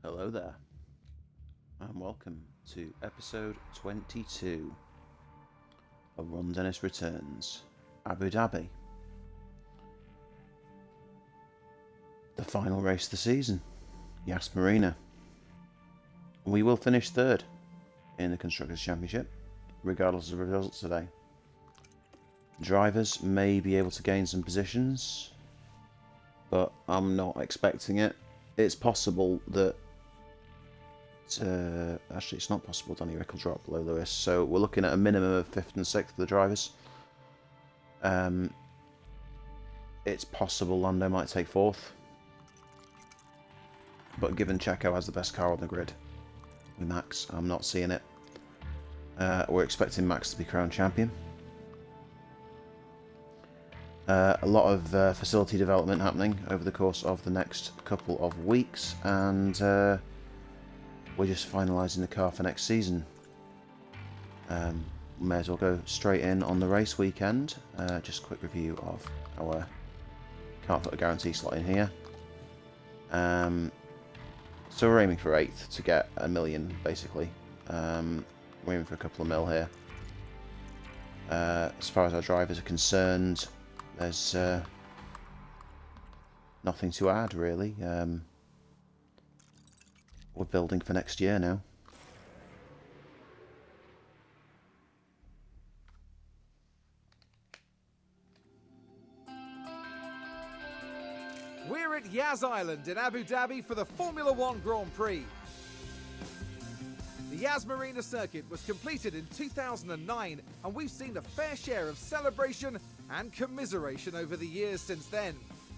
Hello there, and welcome to episode 22 of Ron Dennis Returns, Abu Dhabi. The final race of the season, Yas Marina. We will finish third in the Constructors' Championship, regardless of the results today. Drivers may be able to gain some positions, but I'm not expecting it. It's possible that actually, it's not possible Danny Rick will drop below Lewis, so we're looking at a minimum of 5th and 6th for the drivers. It's possible Lando might take 4th, but given Checo has the best car on the grid with Max, I'm not seeing it. We're expecting Max to be crowned champion. A lot of facility development happening over the course of the next couple of weeks, and we're just finalising the car for next season. May as well go straight in on the race weekend. Just a quick review of our can't put a guarantee slot in here. So we're aiming for 8th to get a million, basically. We're aiming for a couple of mil here. As far as our drivers are concerned, there's nothing to add, really. We're building for next year now. We're at Yas Island in Abu Dhabi for the Formula One Grand Prix. The Yas Marina circuit was completed in 2009, and we've seen a fair share of celebration and commiseration over the years since then.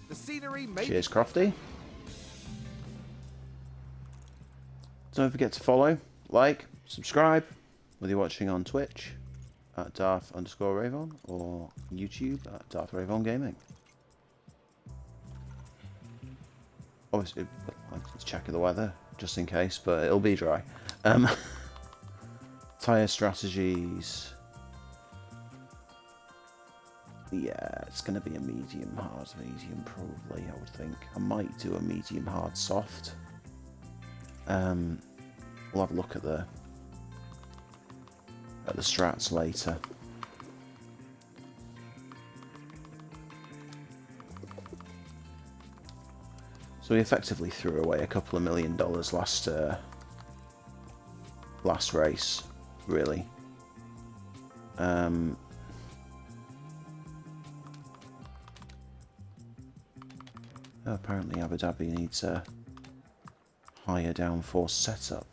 The scenery may... Cheers, Crofty. Don't forget to follow, like, subscribe, whether you're watching on Twitch at Darth_Ravon or YouTube at Darth Ravon Gaming. Obviously, I'm just checking the weather just in case, but it'll be dry. Tyre strategies. Yeah, it's going to be a medium hard, medium probably, I would think. I might do a medium hard soft. We'll have a look at the strats later. So we effectively threw away a couple of $1 million last race, really. Apparently Abu Dhabi needs a higher downforce setup.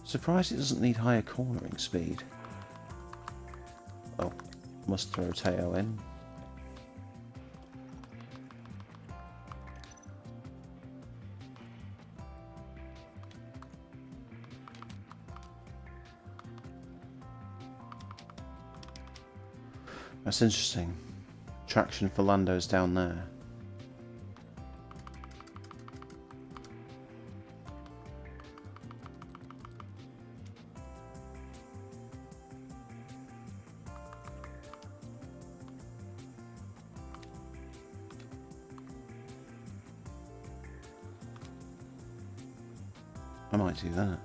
Surprised it doesn't need higher cornering speed. Oh, must throw Teo in. That's interesting. Traction for Lando's down there. I might do that.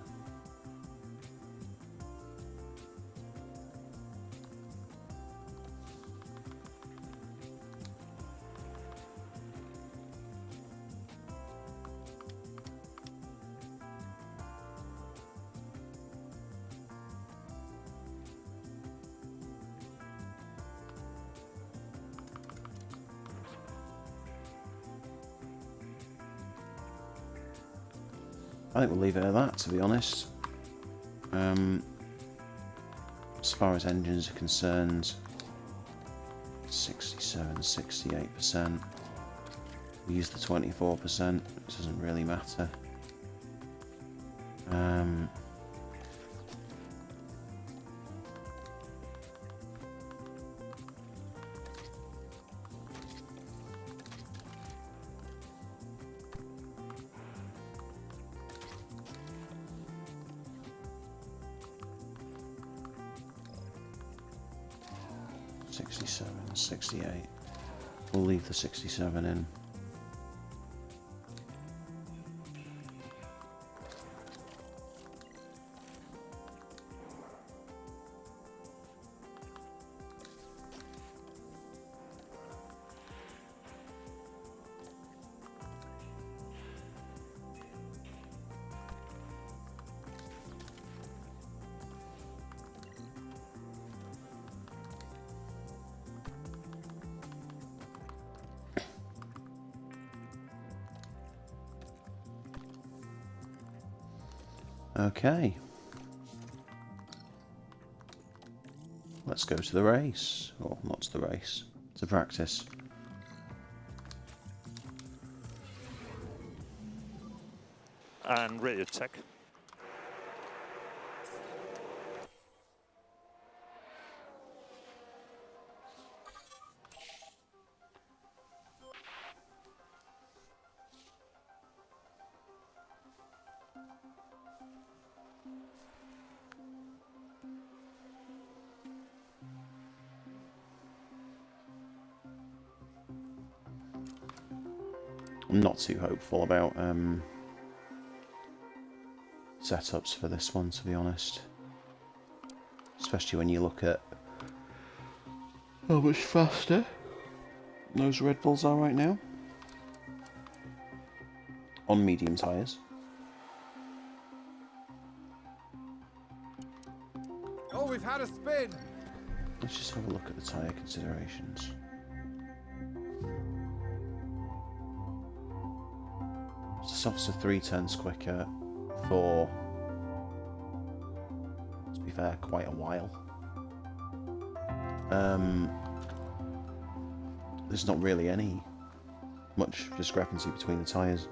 I think we'll leave it at that, to be honest. As far as engines are concerned, 67, 68%. We use the 24%, it doesn't really matter. $67, $68. We'll leave the 67 in. Okay. Let's go to the race. Or not to the race, to practice. And radio check. I'm not too hopeful about setups for this one, to be honest. Especially when you look at how much faster those Red Bulls are right now. On medium tyres. Oh, we've had a spin. Let's just have a look at the tyre considerations. So softs are 3 tenths quicker for, to be fair, quite a while. There's not really much discrepancy between the tyres.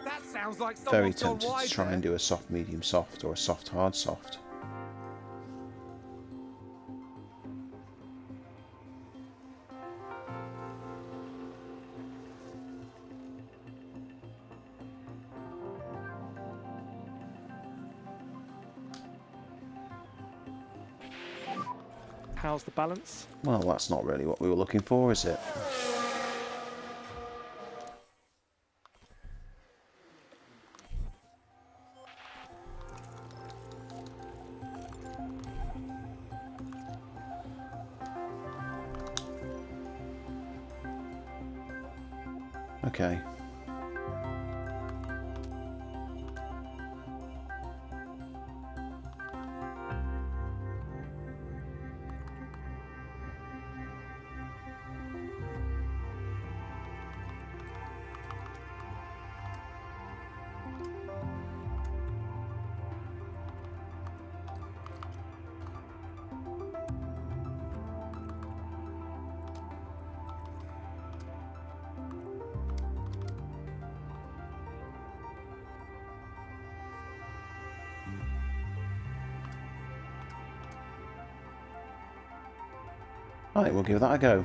That sounds like Very someone's gone tempted wide to try there. and do a soft medium soft or a soft hard soft. How's the balance? Well, that's not really what we were looking for, is it? Okay. Right, we'll give that a go.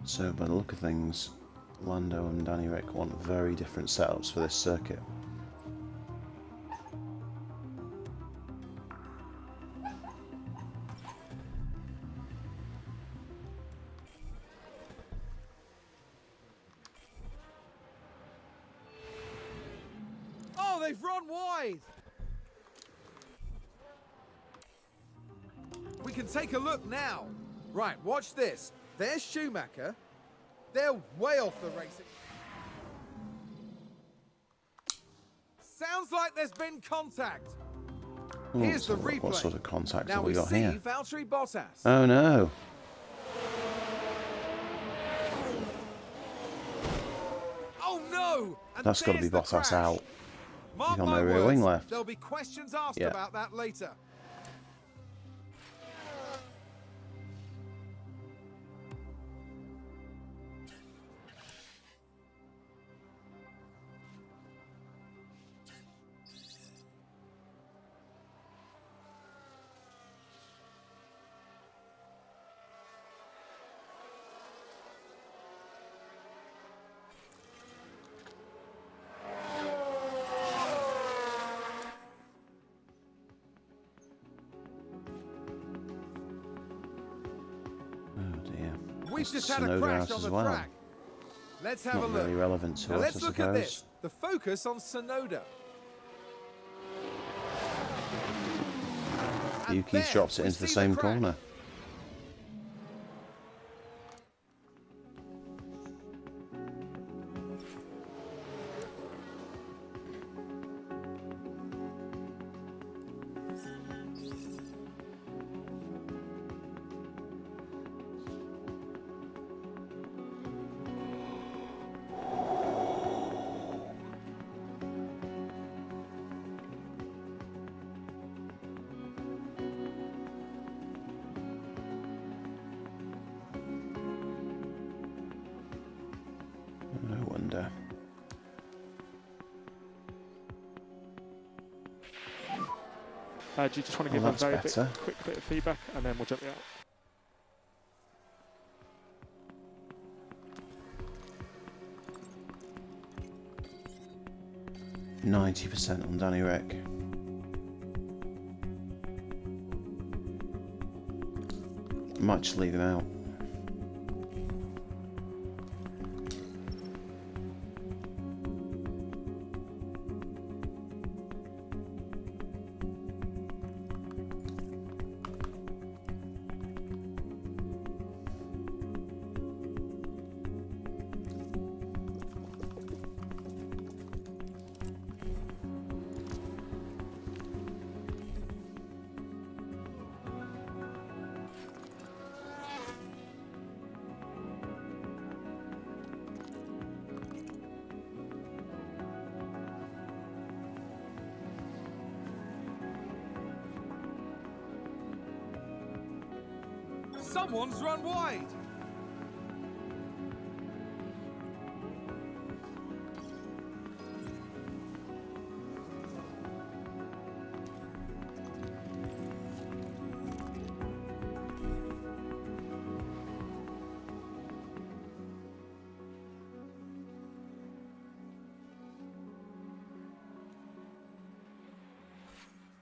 So by the look of things, Lando and Danny Rick want very different setups for this circuit. Oh, they've run wide! We can take a look now. Right, watch this. There's Schumacher. They're way off the racing. Sounds like there's been contact. Ooh, Here's the so what replay. sort of contact Now have we we got see here? Valtteri Bottas. Oh no! Oh no! And That's got to be there's the Bottas crash. out. Mark got my no rear words, wing left. There'll be questions asked Yeah. about that later. Oh dear. We've That's just had a Tsunoda crash out on as the well. track. Let's have Not a look. really relevant to Now us, let's I look at suppose. this. The focus on Tsunoda. And Yuki's there, drops it we into the see same crash. corner. No wonder. Do you just want to Well, give a that's very better. quick bit of feedback and then we'll jump you out? 90% on Danny Rick. Might just leave him out. Someone's run wide.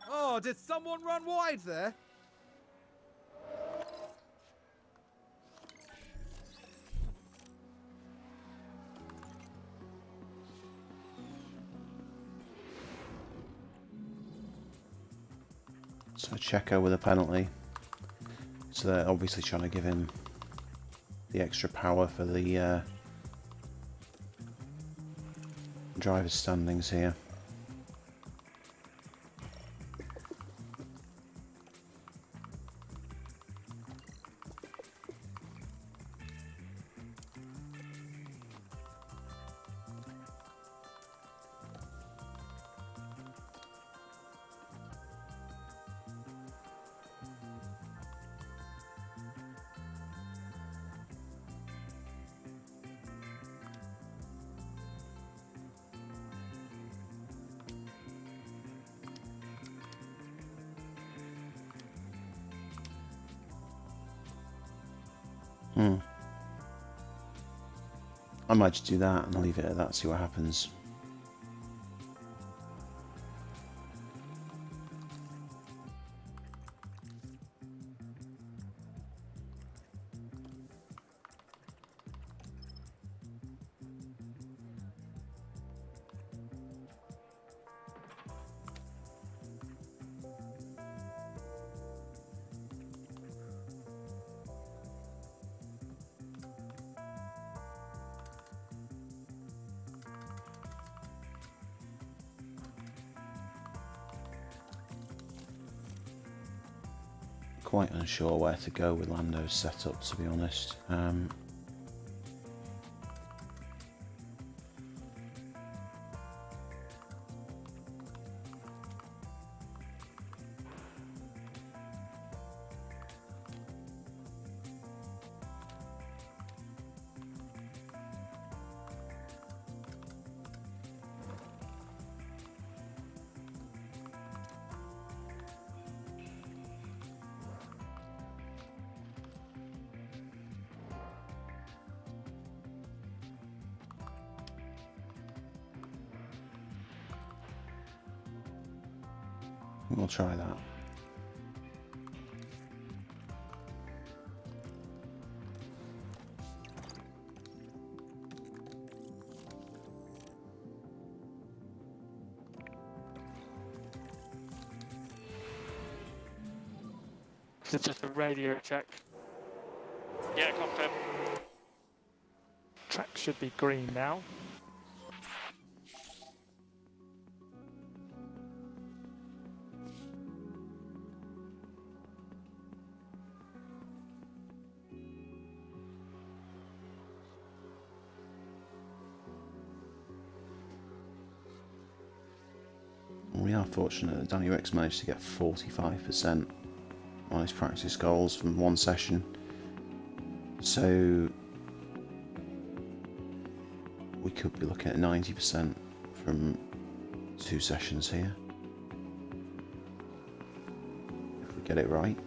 Oh, did someone run wide there? So Checo with a penalty. So they're obviously trying to give him the extra power for the driver's standings here. I might just do that and leave it at that, see what happens. Quite unsure where to go with Lando's setup, to be honest. We'll try that. This is just a radio check. Yeah, confirm. Track should be green now. We are fortunate that Danny Rick's managed to get 45% on his practice goals from one session. So we could be looking at 90% from 2 sessions here, if we get it right.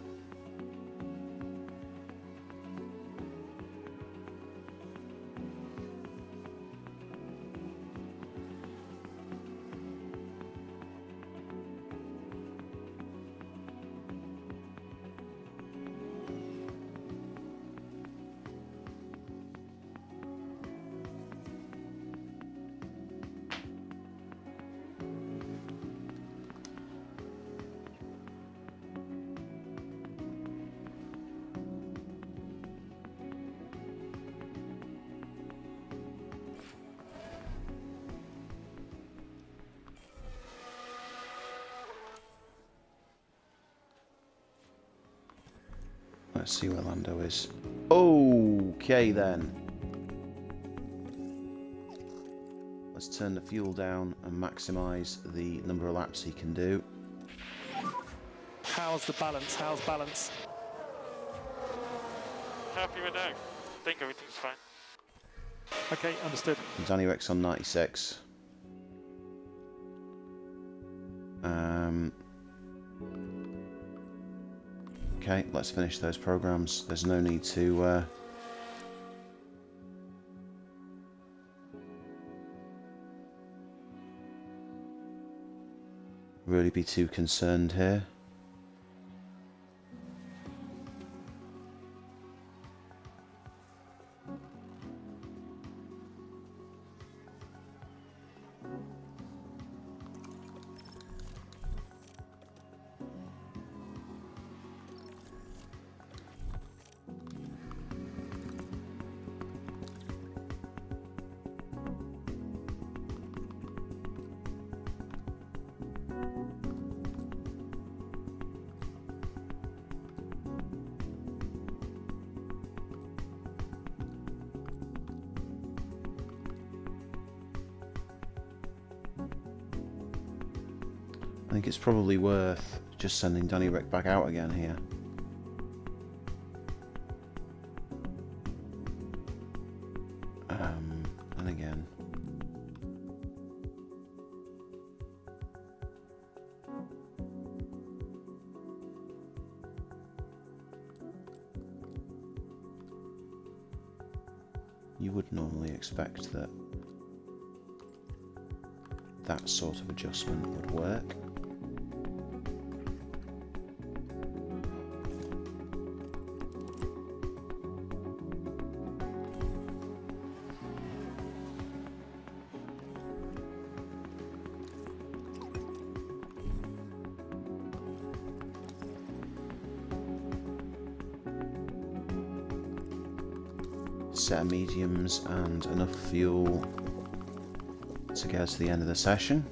Let's see where Lando is. Okay then. Let's turn the fuel down and maximise the number of laps he can do. How's the balance? How's balance? Happy with that. I think everything's fine. Okay, understood. Danny Rick's on 96. Okay, let's finish those programs. There's no need to really be too concerned here. I think it's probably worth just sending Danny Rick back out again here. And again. You would normally expect that that sort of adjustment would work. Set of mediums and enough fuel to get us to the end of the session.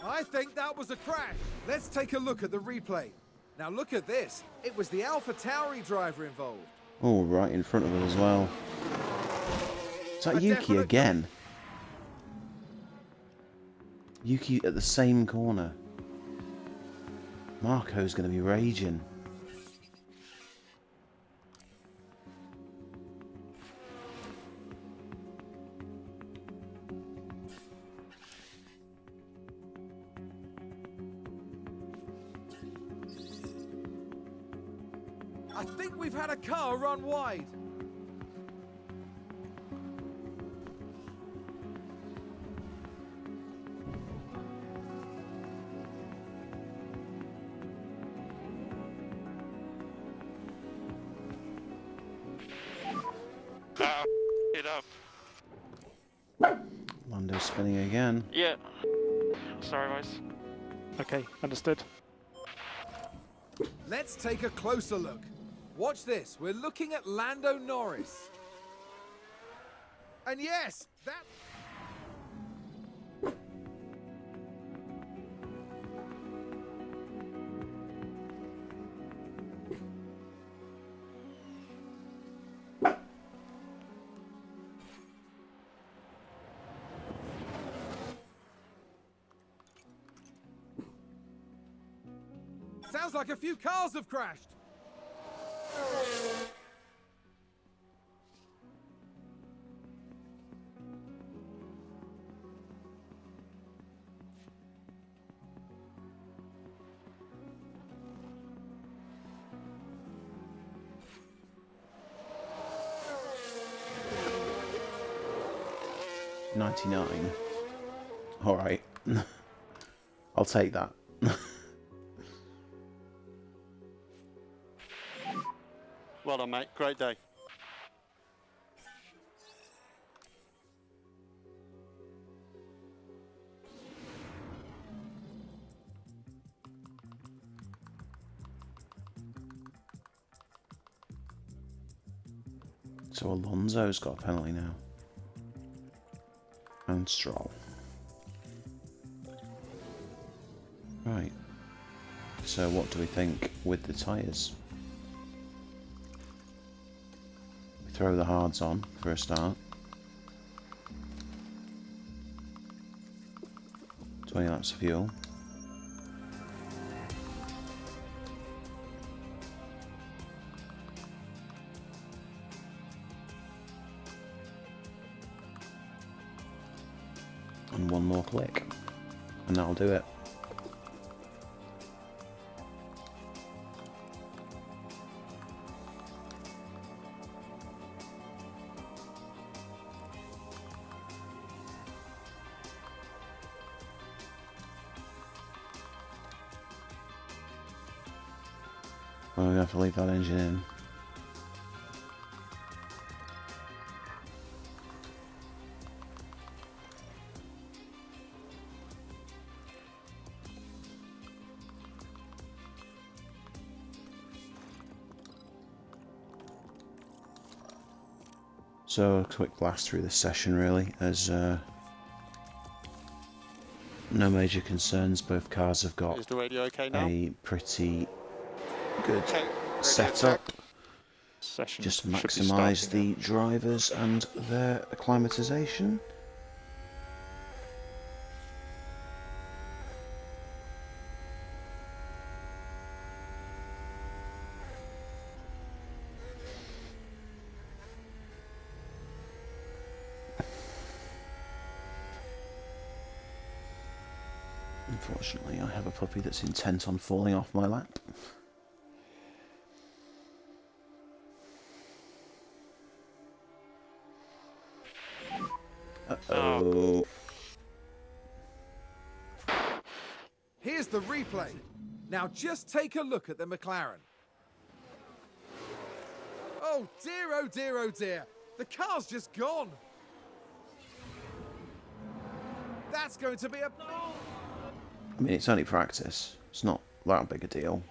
I think that was a crash. Let's take a look at the replay. Now look at this. It was the Alpha Tauri driver involved. Oh, right in front of us as well. Is that Yuki again? Yuki at the same corner. Marco's going to be raging. I think we've had a car run wide. It up. Lando's spinning again. Yeah. Sorry, guys. Okay, understood. Let's take a closer look. Watch this. We're looking at Lando Norris. And yes, that... Sounds like a few cars have crashed. $99. Alright. I'll take that. Well done, mate. Great day. So Alonso's got a penalty now. And Stroll. Right. So what do we think with the tyres? We throw the hards on for a start. 20 laps of fuel. And one more click. And that'll do it. Well, we're going to have to leave that engine in. So a quick blast through this session really, as no major concerns. Both cars have got Is the radio okay now? a pretty good Okay, radio setup. check. Session Just should be maximise starting the drivers and their acclimatisation. Unfortunately, I have a puppy that's intent on falling off my lap. Uh-oh. Here's the replay. Now just take a look at the McLaren. Oh dear, oh dear, oh dear. The car's just gone. That's going to be a... I mean, it's only practice. It's not that big a deal.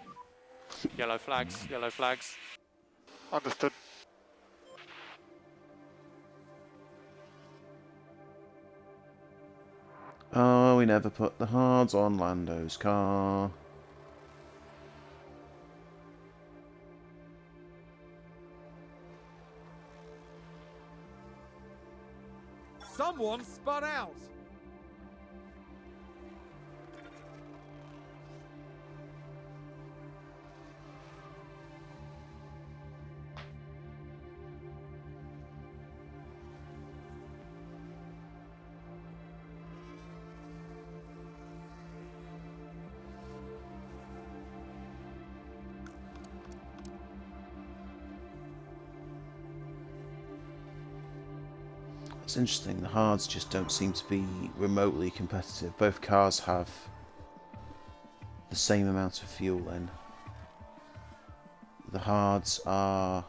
Yellow flags, yellow flags. Understood. Oh, we never put the hards on Lando's car. Someone spun out. It's interesting, the hards just don't seem to be remotely competitive. Both cars have the same amount of fuel in. The hards are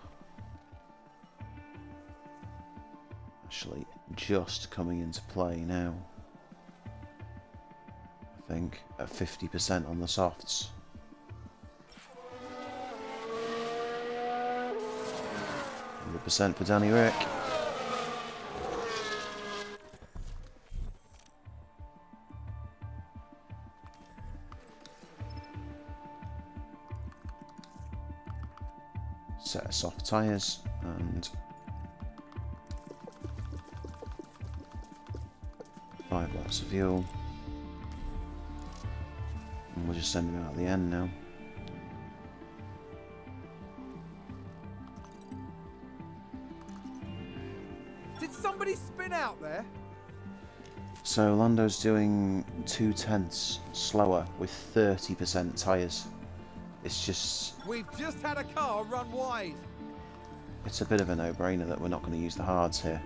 actually just coming into play now. I think at 50% on the softs. %, for Danny Rick. Set of soft tyres and 5 laps of fuel. And we'll just send him out at the end now. Did somebody spin out there? So Lando's doing 2/10 slower with 30% tyres. It's just... We've just had a car run wide. it's a bit of a no-brainer that we're not going to use the hards here.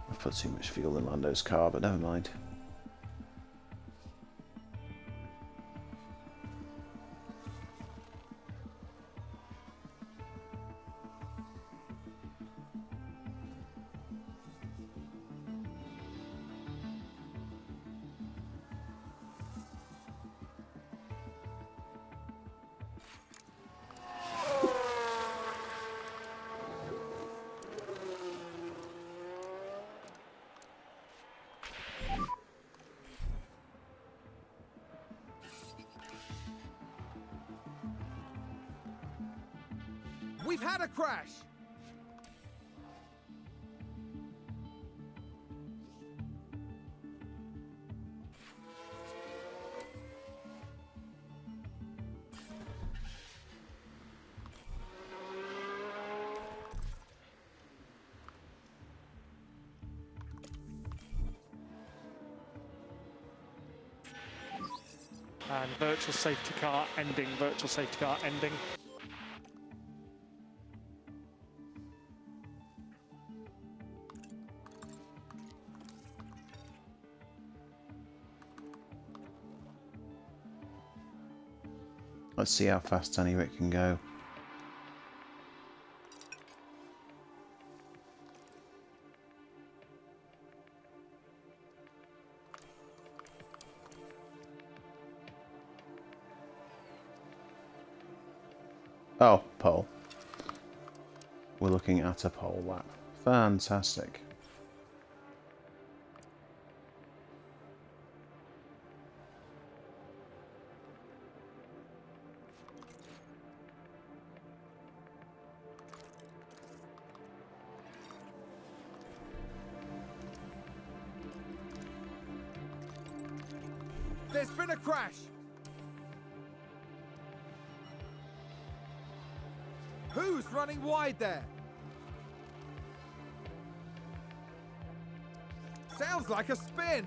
I've put too much fuel in Lando's car, but never mind. We've had a crash. And virtual safety car ending, virtual safety car ending. Let's see how fast Danny Rick can go. Oh, pole. We're looking at a pole lap. Fantastic. There's been a crash. Who's running wide there? Sounds like a spin.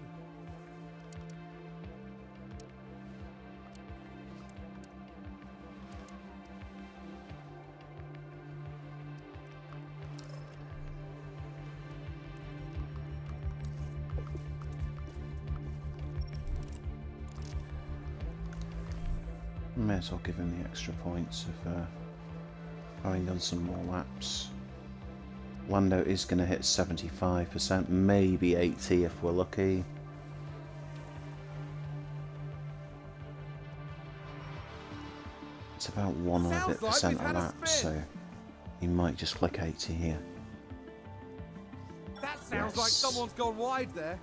May as well give him the extra points of having done some more laps. Lando is going to hit 75%, maybe 80 if we're lucky. It's about 1 or a bit percent a lap, so he might just click 80 here. That sounds like someone's gone wide there.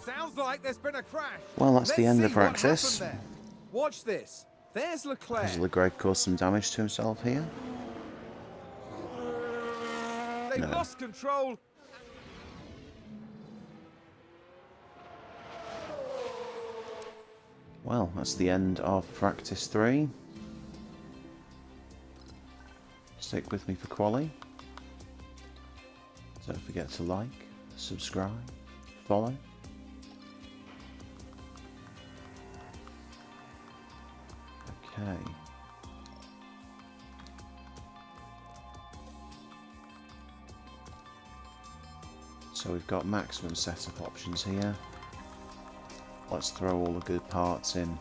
Sounds like there's been a crash. Well, that's the end of Let's see what practice. happened there. Watch this. There's Leclerc. Has Leclerc caused some damage to himself here? They No. lost control. Well, that's the end of practice 3. Stick with me for quali. Don't forget to like, subscribe, follow. Okay. So we've got maximum setup options here. Let's throw all the good parts in.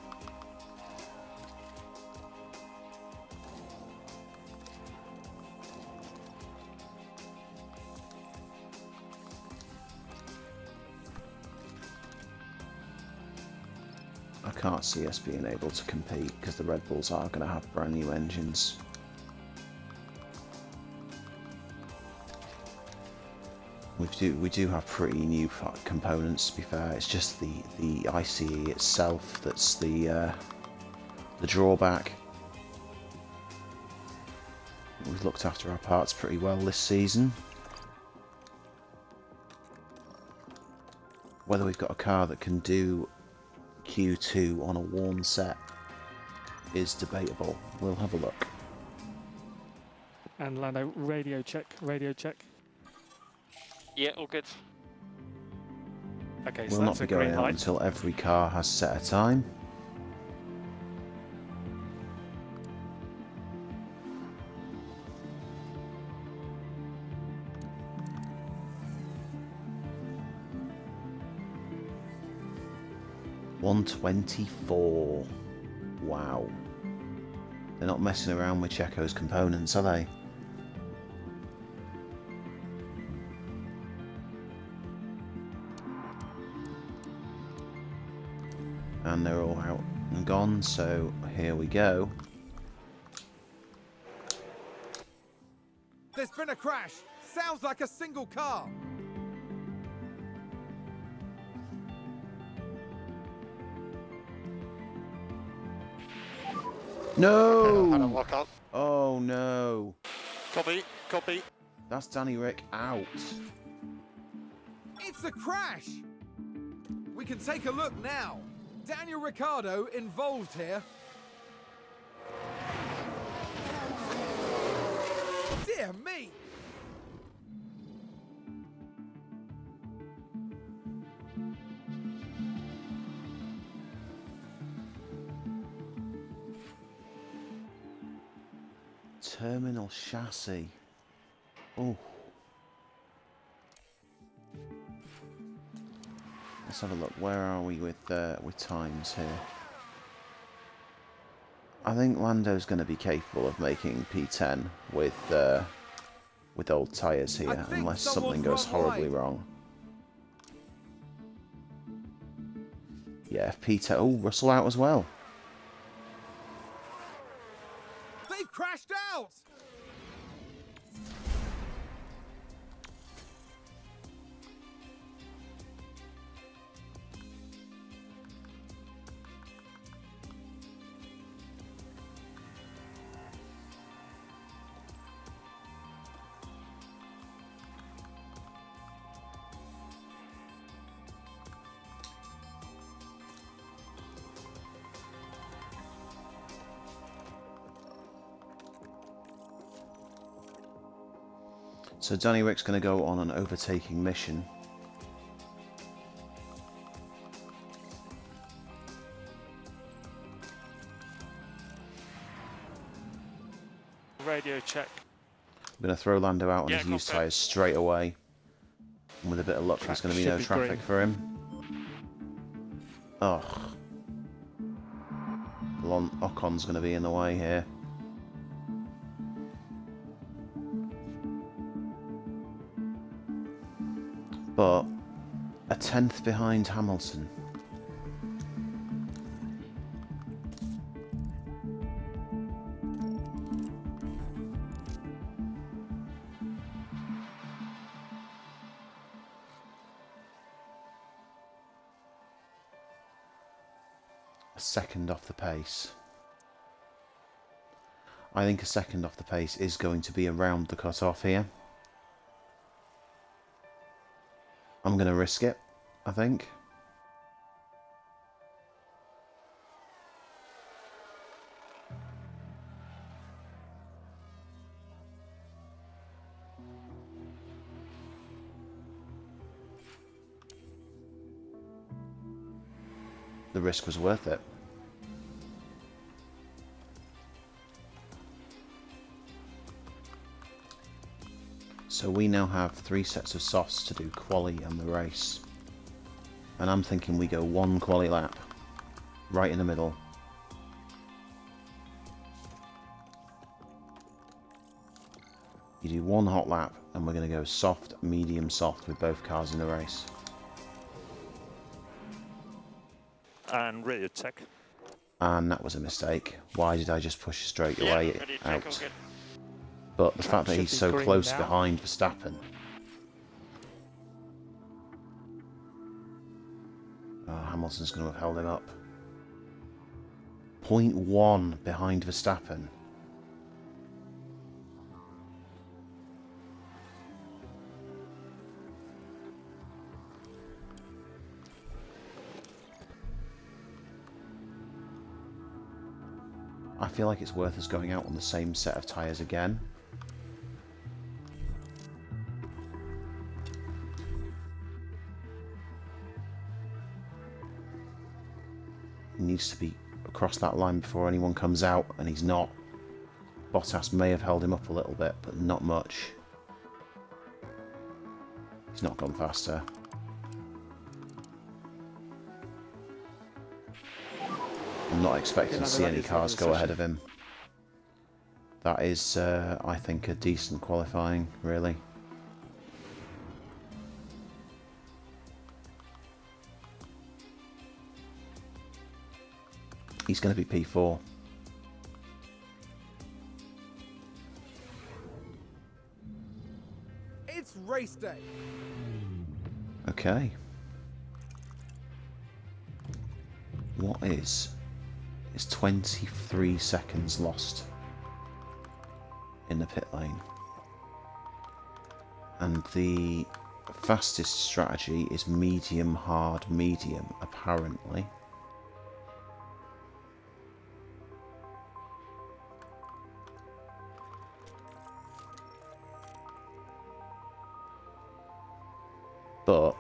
I can't see us being able to compete because the Red Bulls are going to have brand new engines. We do have pretty new components, to be fair. It's just the ICE itself that's the drawback. We've looked after our parts pretty well this season. Whether we've got a car that can do Q2 on a worn set is debatable. We'll have a look. And Lando, radio check, radio check. Yeah, all good. Okay, so We'll that's not be a green going out light. until every car has set a time. $124. Wow. They're not messing around with Checo's components, are they? And they're all out and gone, so here we go. There's been a crash. Sounds like a single car. I don't No! lock up. Oh no! Copy, copy. That's Danny Rick out. It's a crash. We can take a look now. Daniel Ricciardo involved here. Dear me. Terminal chassis. Oh. Let's have a look. Where are we with times here? I think Lando's going to be capable of making P10 with old tyres here, think unless someone's something goes run horribly wide. wrong. Yeah, if P10... Oh, Russell out as well. They've crashed out! So Danny Rick's going to go on an overtaking mission. Radio check. I'm going to throw Lando out on Yeah, his used copy. tyres straight away. And with a bit of luck, there's going to be no should be traffic green. for him. Ugh. Ocon's going to be in the way here. But a 10th behind Hamilton. A second off the pace. I think a second off the pace is going to be around the cut-off here. I'm going to risk it, I think. The risk was worth it. So we now have 3 sets of softs to do quali and the race. And I'm thinking we go 1 quali lap, right in the middle. You do 1 hot lap, and we're going to go soft, medium, soft with both cars in the race. And radio check. And that was a mistake. Why did I just push straight away Radio check, all out? good. But the fact that should he's be so green close now. behind Verstappen. Oh, Hamilton's going to have held him up. 0.1 behind Verstappen. I feel like it's worth us going out on the same set of tyres again. He needs to be across that line before anyone comes out, and he's not. Bottas may have held him up a little bit, but not much. He's not gone faster. I'm not expecting to see any cars go ahead of him. That is, I think, a decent qualifying, really. He's going to be P4. It's race day. Okay. What is... It's 23 seconds lost in the pit lane. And the fastest strategy is medium, hard, medium, apparently. But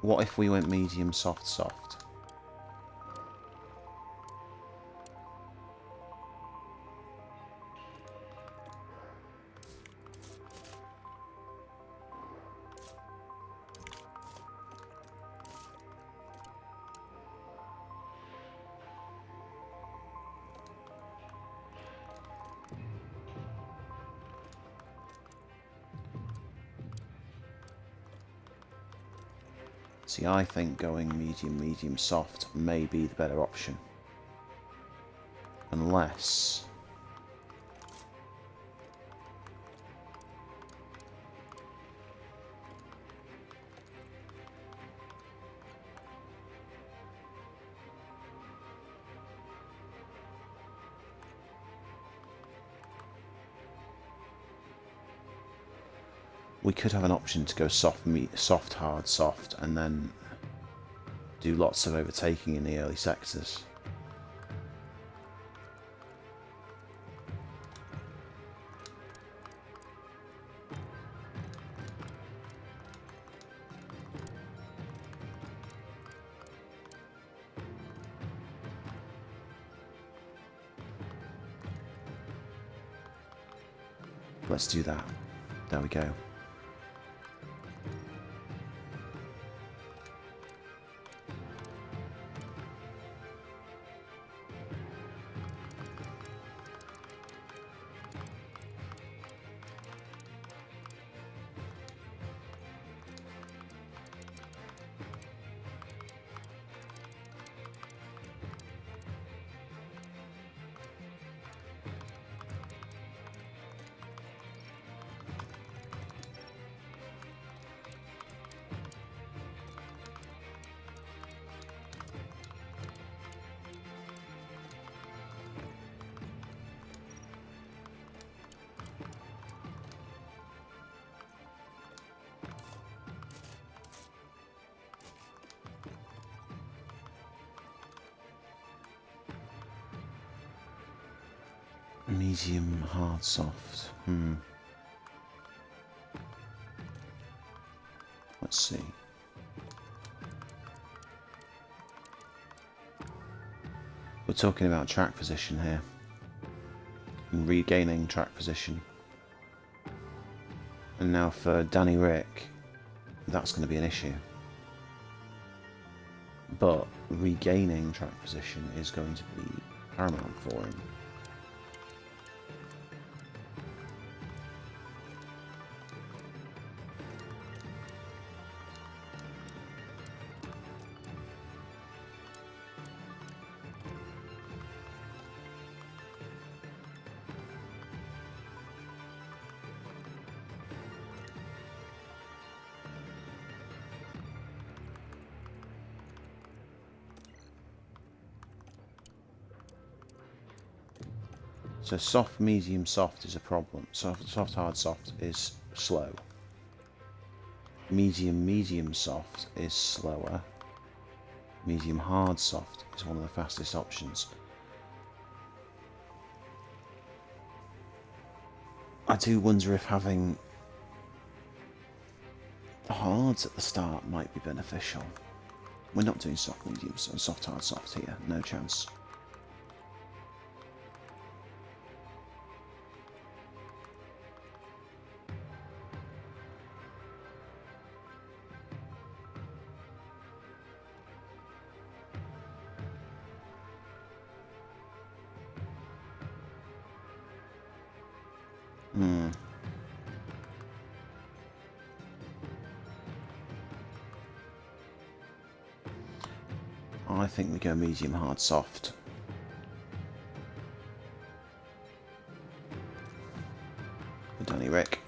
what if we went medium, soft, soft? See, I think going medium, medium, soft may be the better option. Unless... we could have an option to go soft, hard, soft, and then do lots of overtaking in the early sectors. Let's do that. There we go. Medium, hard, soft. Let's see. We're talking about track position here. And regaining track position. And now for Danny Rick, that's going to be an issue. But regaining track position is going to be paramount for him. So soft, medium, soft is a problem. Soft, hard, soft is slow. Medium, medium, soft is slower. Medium, hard, soft is one of the fastest options. I do wonder if having the hards at the start might be beneficial. We're not doing soft, medium, soft, hard, soft here. No chance. I think we go medium, hard, soft. For Danny Rick.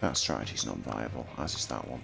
That strategy's not viable, as is that one.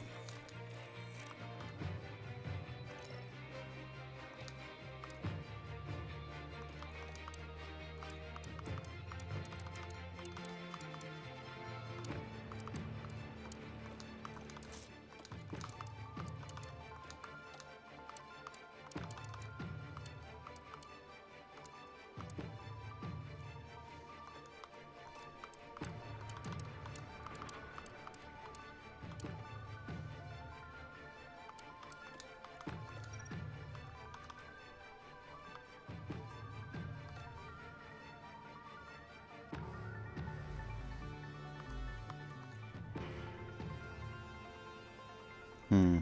Hmm.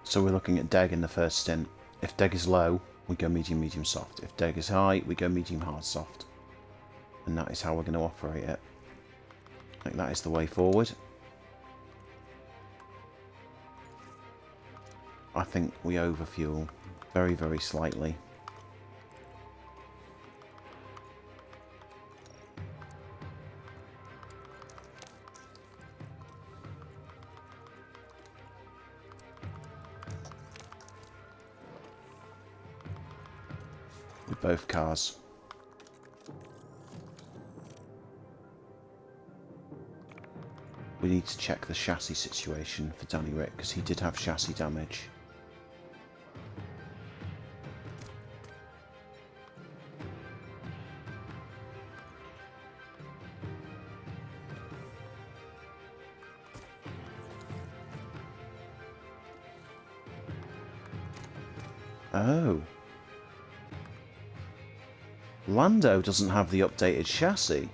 So we're looking at deg in the first stint. If deg is low, we go medium, medium, soft. If deg is high, we go medium, hard, soft. And that is how we're going to operate it. I think that is the way forward. I think we overfuel very, very slightly. With both cars. We need to check the chassis situation for Danny Rick because he did have chassis damage. Oh. Lando doesn't have the updated chassis.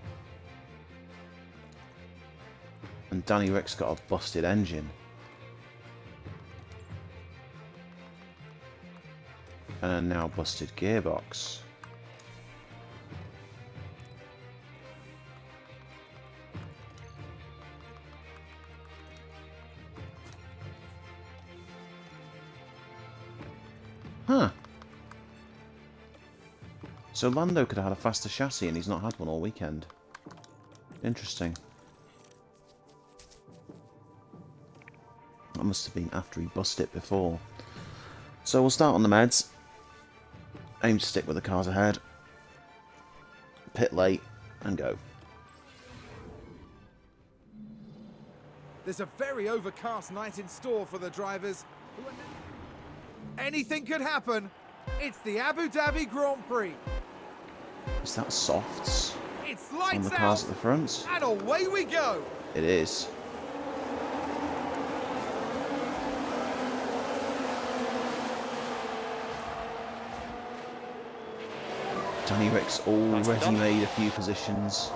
And Danny Rick's got a busted engine. And a now busted gearbox. Huh. So Lando could have had a faster chassis and he's not had one all weekend. Interesting. That must have been after he busted it before. So we'll start on the meds. Aim to stick with the cars ahead. Pit late and go. There's a very overcast night in store for the drivers. Anything could happen. It's the Abu Dhabi Grand Prix. Is that softs It's on lights the cars out, at the front? and away we go. It is. Danny Rick's already made a few positions.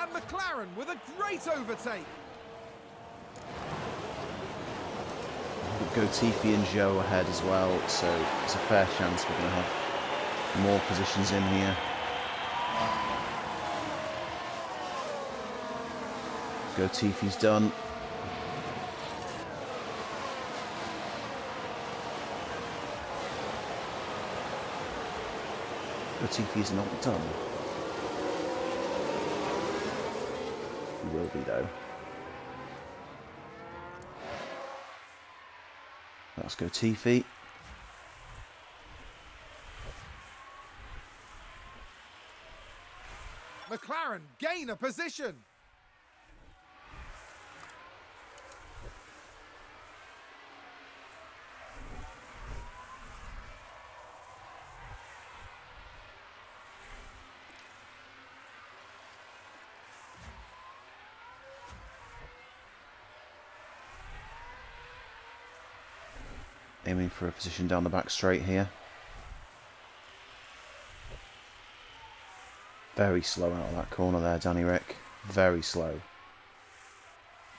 And McLaren with a great overtake. Go Tiffy and Joe ahead as well, so it's a fair chance we're going to have more positions in here. Go Tiffy's done. Go Tiffy's not done. He will be though. Let's go Tiffy. McLaren gain a position. Aiming for a position down the back straight here. Very slow out of that corner there, Danny Rick. Very slow.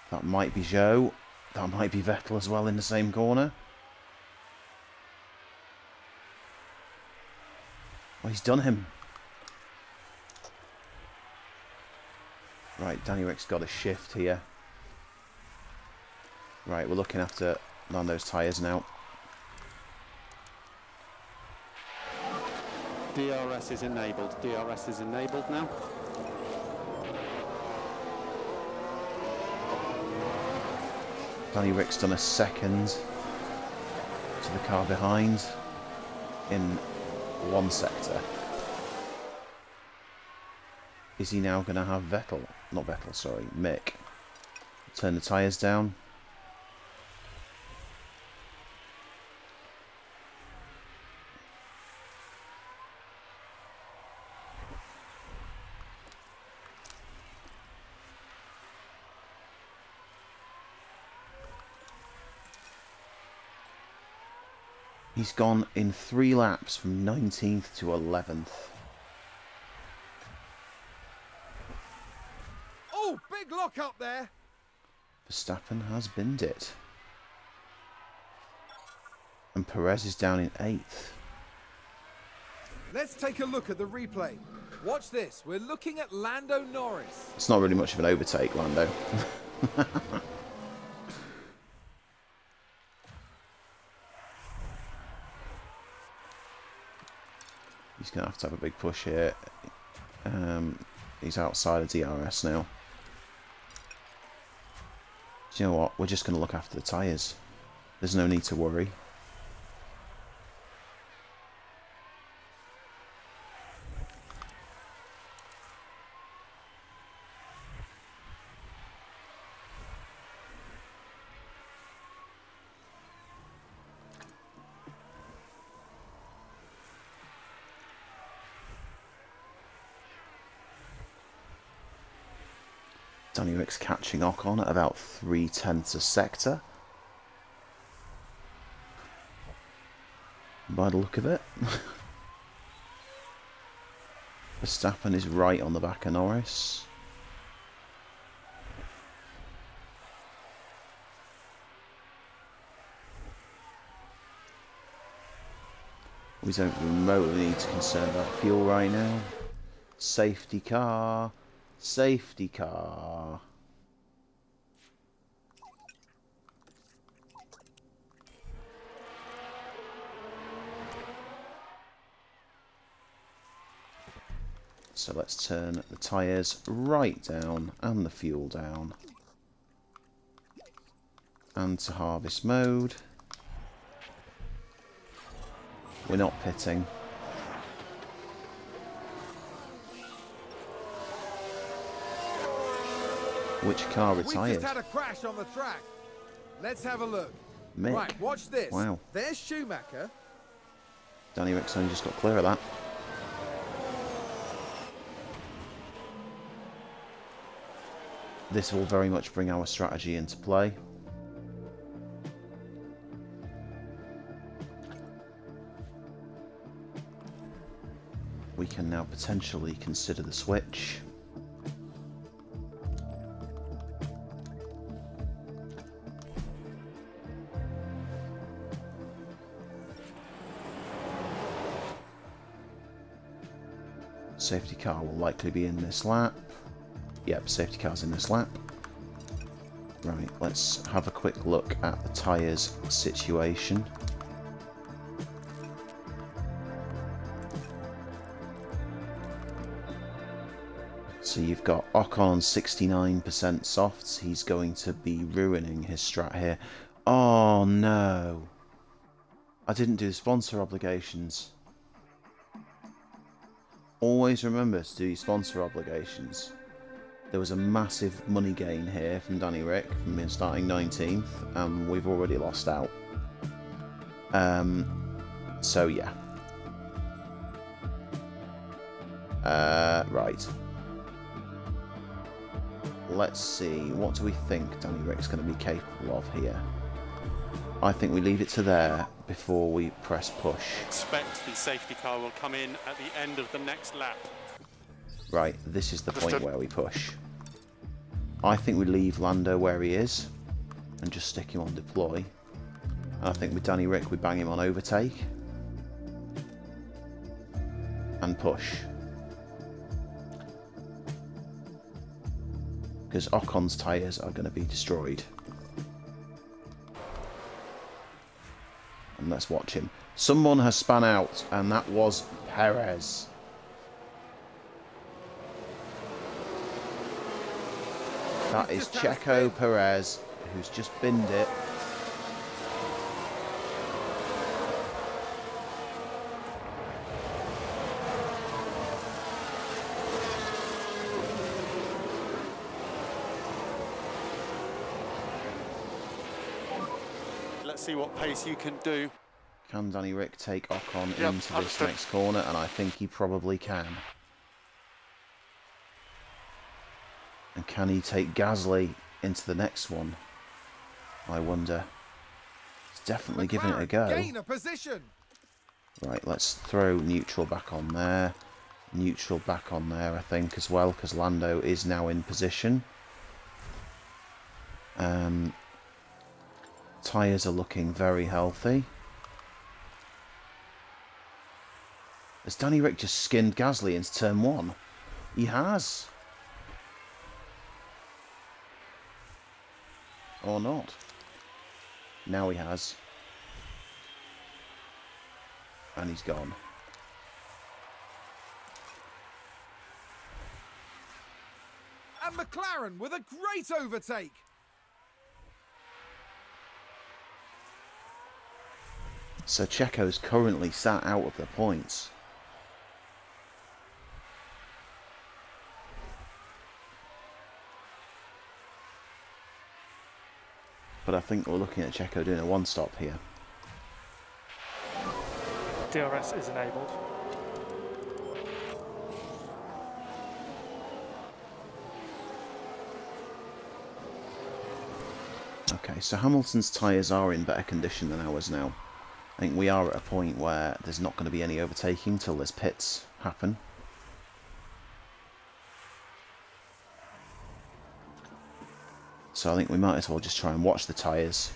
That might be Joe. That might be Vettel as well in the same corner. Oh, he's done him. Right, Danny Rick's got a shift here. Right, we're looking after Lando's tyres now. DRS is enabled. DRS is enabled now. Danny Rick's done a second to the car behind in one sector. Is he now going to have Vettel? Not Vettel, sorry, Mick. Turn the tyres down. He's gone in 3 laps from 19th to 11th. Oh, big lock up there. Verstappen has binned it. And Perez is down in 8th. Let's take a look at the replay. Watch this. We're looking at Lando Norris. It's not really much of an overtake, Lando. He's going to have a big push here. He's outside of DRS now. Do you know what? We're just going to look after the tyres. There's no need to worry. Danny Rick's catching Ocon at about 3/10 a sector. By the look of it. Verstappen is right on the back of Norris. We don't remotely need to concern about fuel right now. Safety car. Safety car. So let's turn the tyres right down and the fuel down. And to harvest mode. We're not pitting. Which car retired? We just had a crash on the track. Let's have a look. Mick. Right, watch this. Wow. There's Schumacher. Danny Rick's only just got clear of that. This will very much bring our strategy into play. We can now potentially consider the switch. Safety car will likely be in this lap. Yep, safety car's in this lap. Right, let's have a quick look at the tyres situation. So you've got Ocon on 69% softs. He's going to be ruining his strat here. Oh no. I didn't do the sponsor obligations. Always remember to do your sponsor obligations. There was a massive money gain here from Danny Rick from being starting 19th, and we've already lost out. So yeah. Right. Let's see, what do we think Danny Rick's going to be capable of here? I think we leave it to there before we press push. Expect the safety car will come in at the end of the next lap. Right, this is the point where we push. I think we leave Lando where he is and just stick him on deploy. I think with Danny Rick we bang him on overtake and push. Because Ocon's tyres are going to be destroyed. And let's watch him. Someone has spun out, and that was Perez. That is Checo Perez, who's just binned it. Let's see what pace you can do. Can Danny Rick take Ocon Yep, into this understood. next corner? And I think he probably can. And can he take Gasly into the next one? I wonder. He's definitely giving it a go. Gain a position. Right, let's throw neutral back on there. Neutral back on there, I think, as well, because Lando is now in position. Tyres are looking very healthy. Has Danny Rick just skinned Gasly into turn 1? He has. Or not. Now he has. And he's gone. And McLaren with a great overtake. So Checo's currently sat out of the points. But I think we're looking at Checo doing a one-stop here. DRS is enabled. Okay, so Hamilton's tyres are in better condition than ours now. I think we are at a point where there's not going to be any overtaking till there's pits happen. So I think we might as well just try and watch the tyres.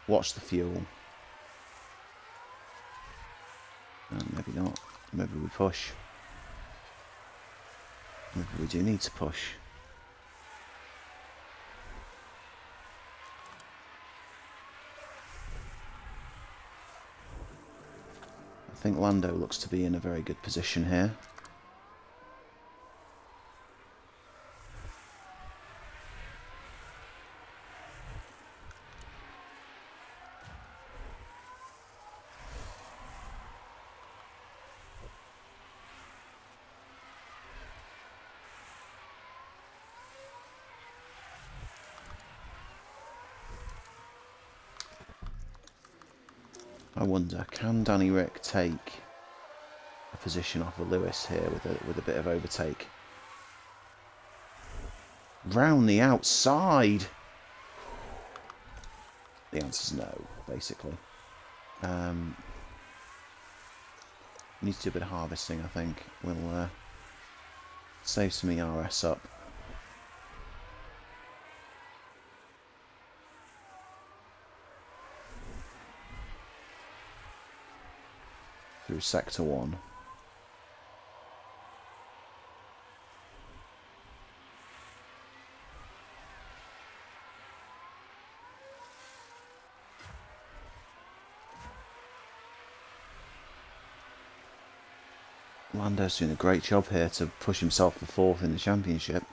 Watch the fuel. Maybe not. Maybe we push. Maybe we do need to push. I think Lando looks to be in a very good position here. I wonder, can Danny Rick take a position off of Lewis here with a bit of overtake? Round the outside! The answer's no, basically. Need to do a bit of harvesting, I think. We'll save some ERS up. Through Sector 1. Lando's doing a great job here to push himself for 4th in the championship.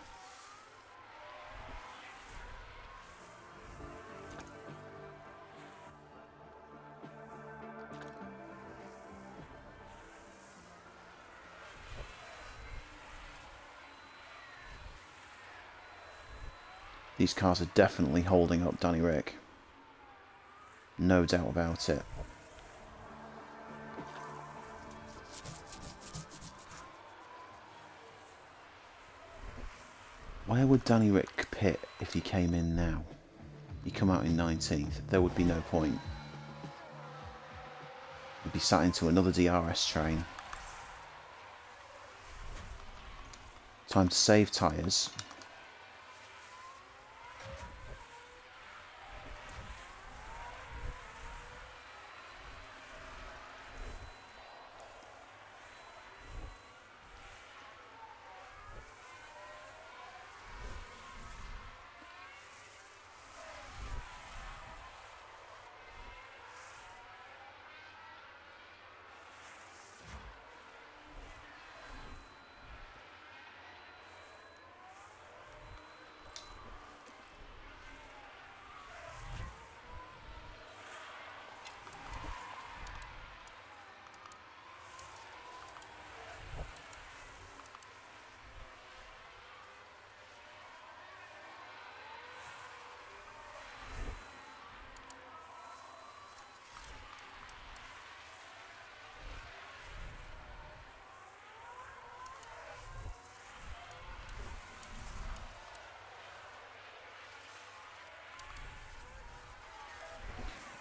These cars are definitely holding up Danny Rick. No doubt about it. Where would Danny Rick pit if he came in now? He come out in 19th. There would be no point. He'd be sat into another DRS train. Time to save tyres.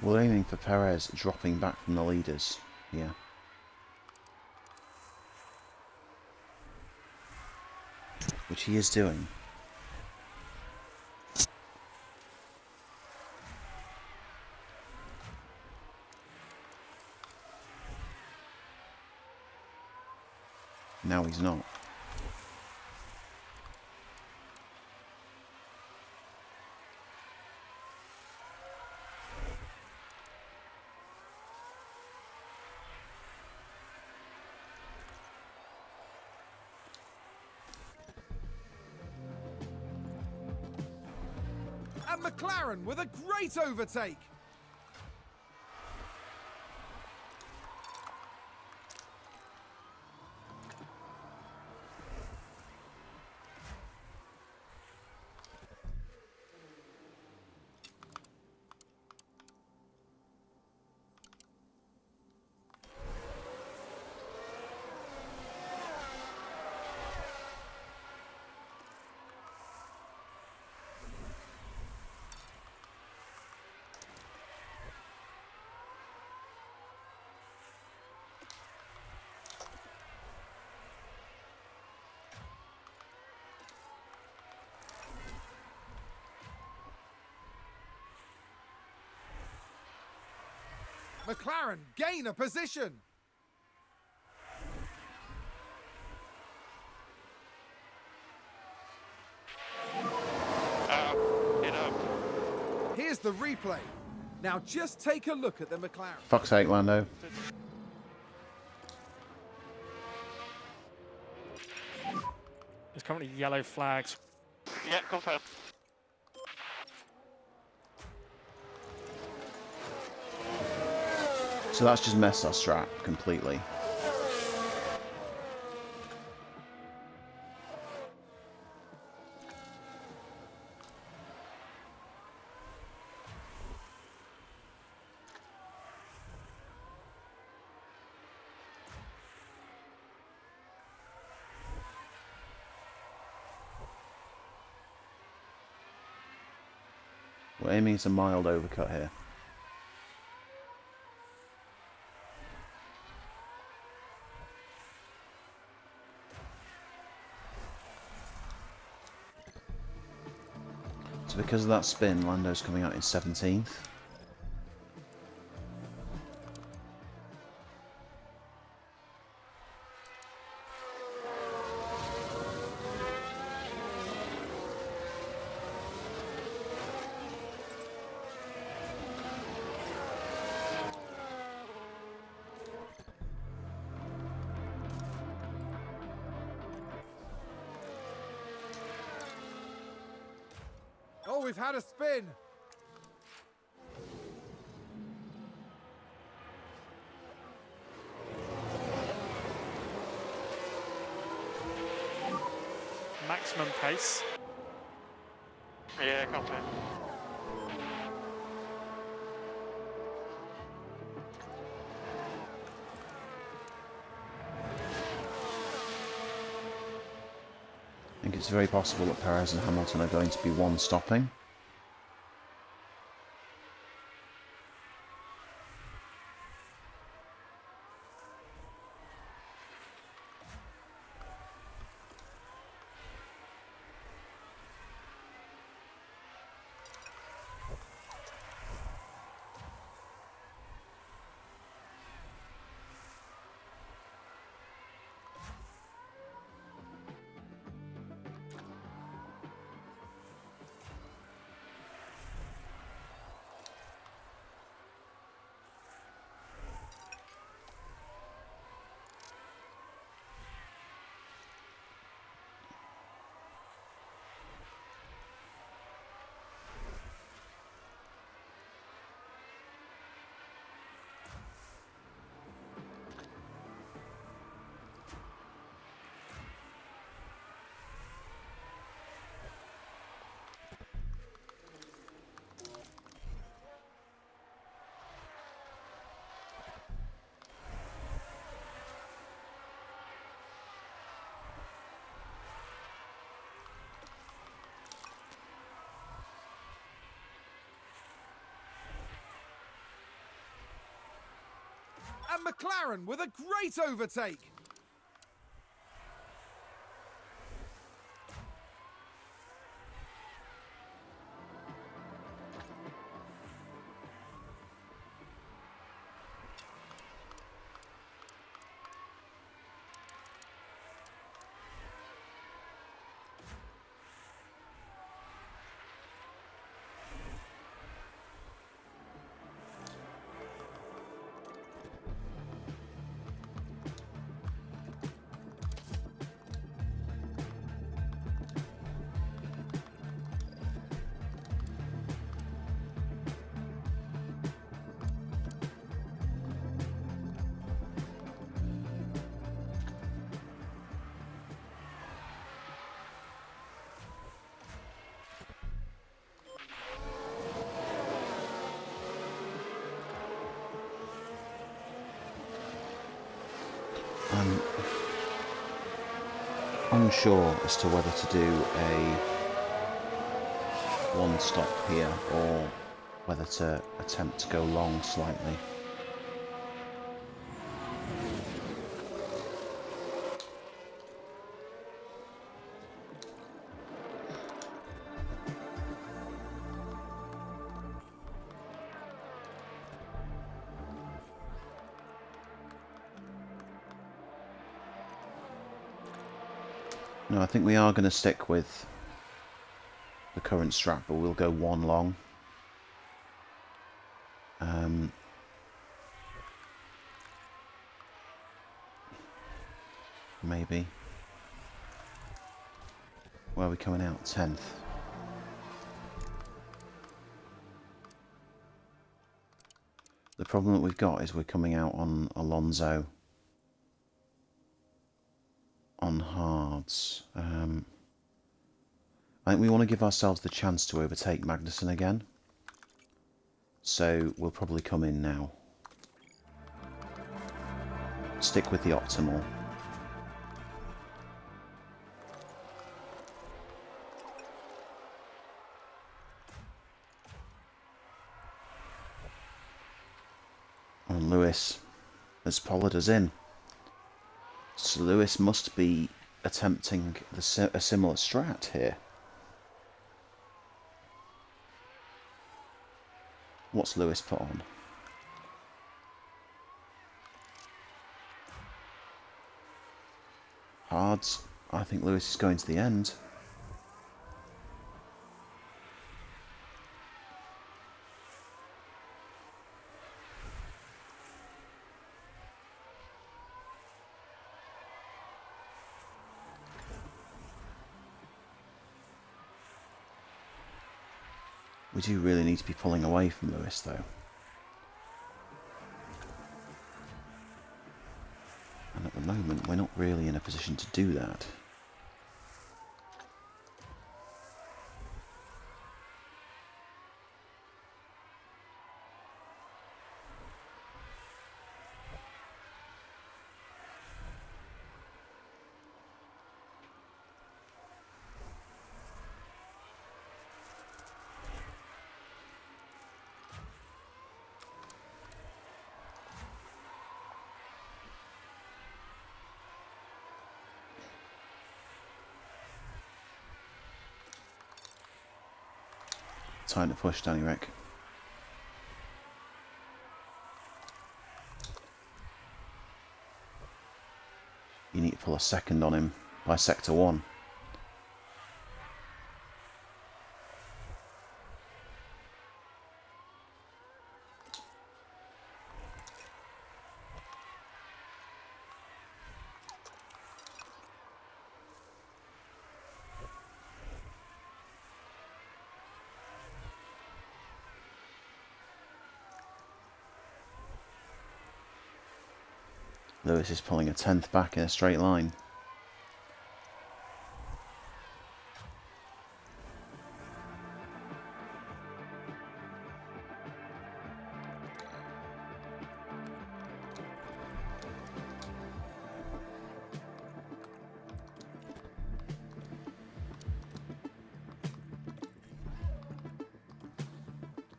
We're aiming for Perez dropping back from the leaders here. Which he is doing. Now he's not. And McLaren with a great overtake. McLaren gain a position. Here's the replay. Now just take a look at the McLaren. Fuck's sake, Lando. There's currently yellow flags. Yeah, confirm. So that's just messed our strat completely. We're aiming at a mild overcut here. So because of that spin, Lando's coming out in 17th. Oh, we've had a spin. Maximum pace. Yeah, confirm. I think it's very possible that Perez and Hamilton are going to be one stopping. And McLaren with a great overtake. I'm unsure as to whether to do a one stop here or whether to attempt to go long slightly. No, I think we are going to stick with the current strat, but we'll go one long. Maybe. Where are we coming out? 10th. The problem that we've got is we're coming out on Alonso on hards. I think we want to give ourselves the chance to overtake Magnussen again. So we'll probably come in now. Stick with the optimal. And Lewis has followed us in. So Lewis must be attempting a similar strat here. What's Lewis put on? Hards. I think Lewis is going to the end. We do really need to be pulling away from Lewis, though. And at the moment, we're not really in a position to do that. Time to push, Danny Rick. You need to pull a second on him by sector 1. Lewis is pulling a 10th back in a straight line.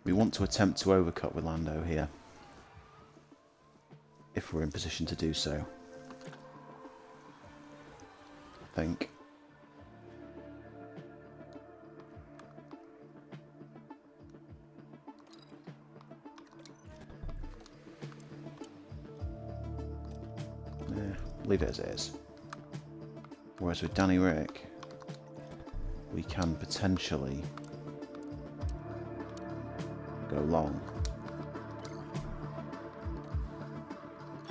We want to attempt to overcut with Lando here. if we're in position to do so. I think. Yeah, leave it as it is. Whereas with Danny Rick, we can potentially go long.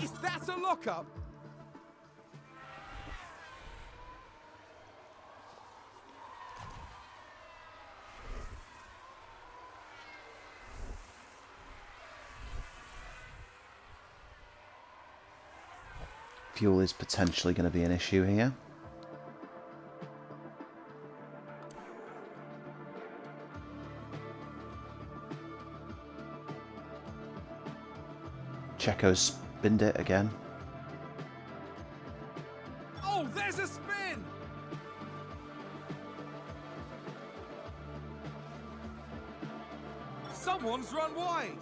Is that a lockup? Fuel is potentially going to be an issue here. Checo's spinned it again. Oh, there's a spin! Someone's run wide.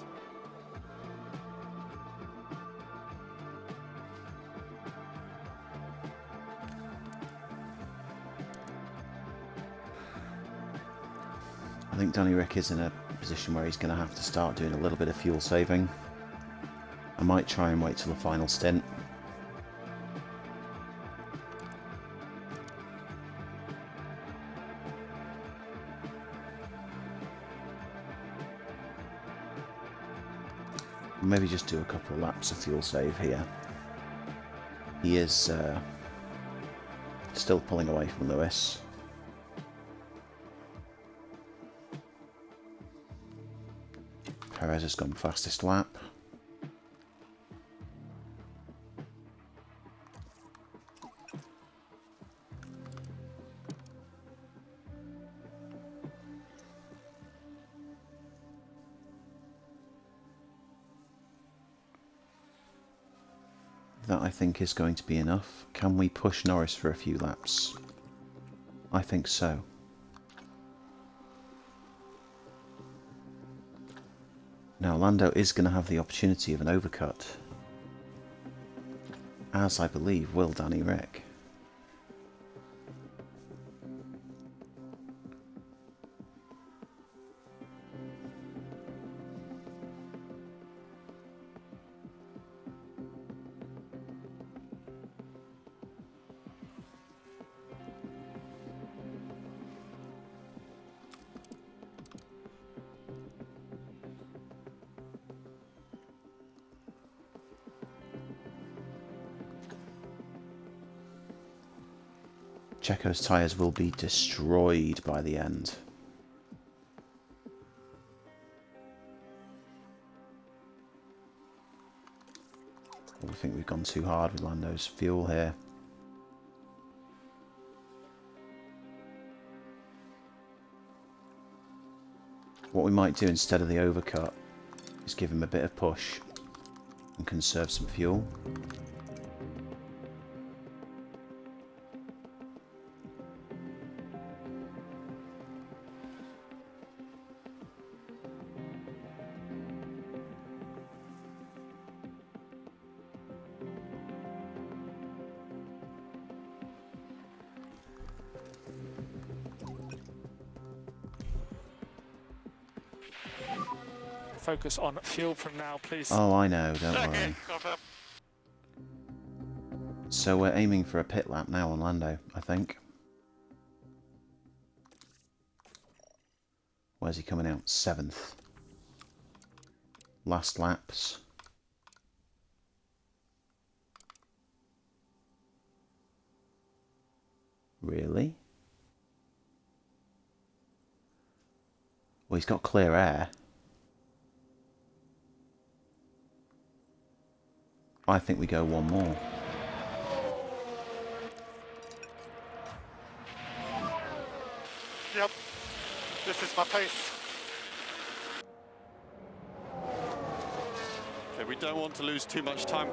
I think Danny Rick is in a position where he's going to have to start doing a little bit of fuel saving. I might try and wait till the final stint. Maybe just do a couple of laps of fuel save here. He is still pulling away from Lewis. Perez has gone fastest lap. That I think is going to be enough. Can we push Norris for a few laps? I think so. Now Lando is going to have the opportunity of an overcut, as I believe will Danny Rick. Checo's tyres will be destroyed by the end. I think we've gone too hard with Lando's fuel here. What we might do instead of the overcut is give him a bit of push and conserve some fuel. Focus on fuel from now, please. Oh, I know, don't Okay, worry. confirm. So we're aiming for a pit lap now on Lando, I think. Where's he coming out? 7th. Last laps. Really? Well, he's got clear air. I think we go one more. Yep. This is my pace. Okay, we don't want to lose too much time.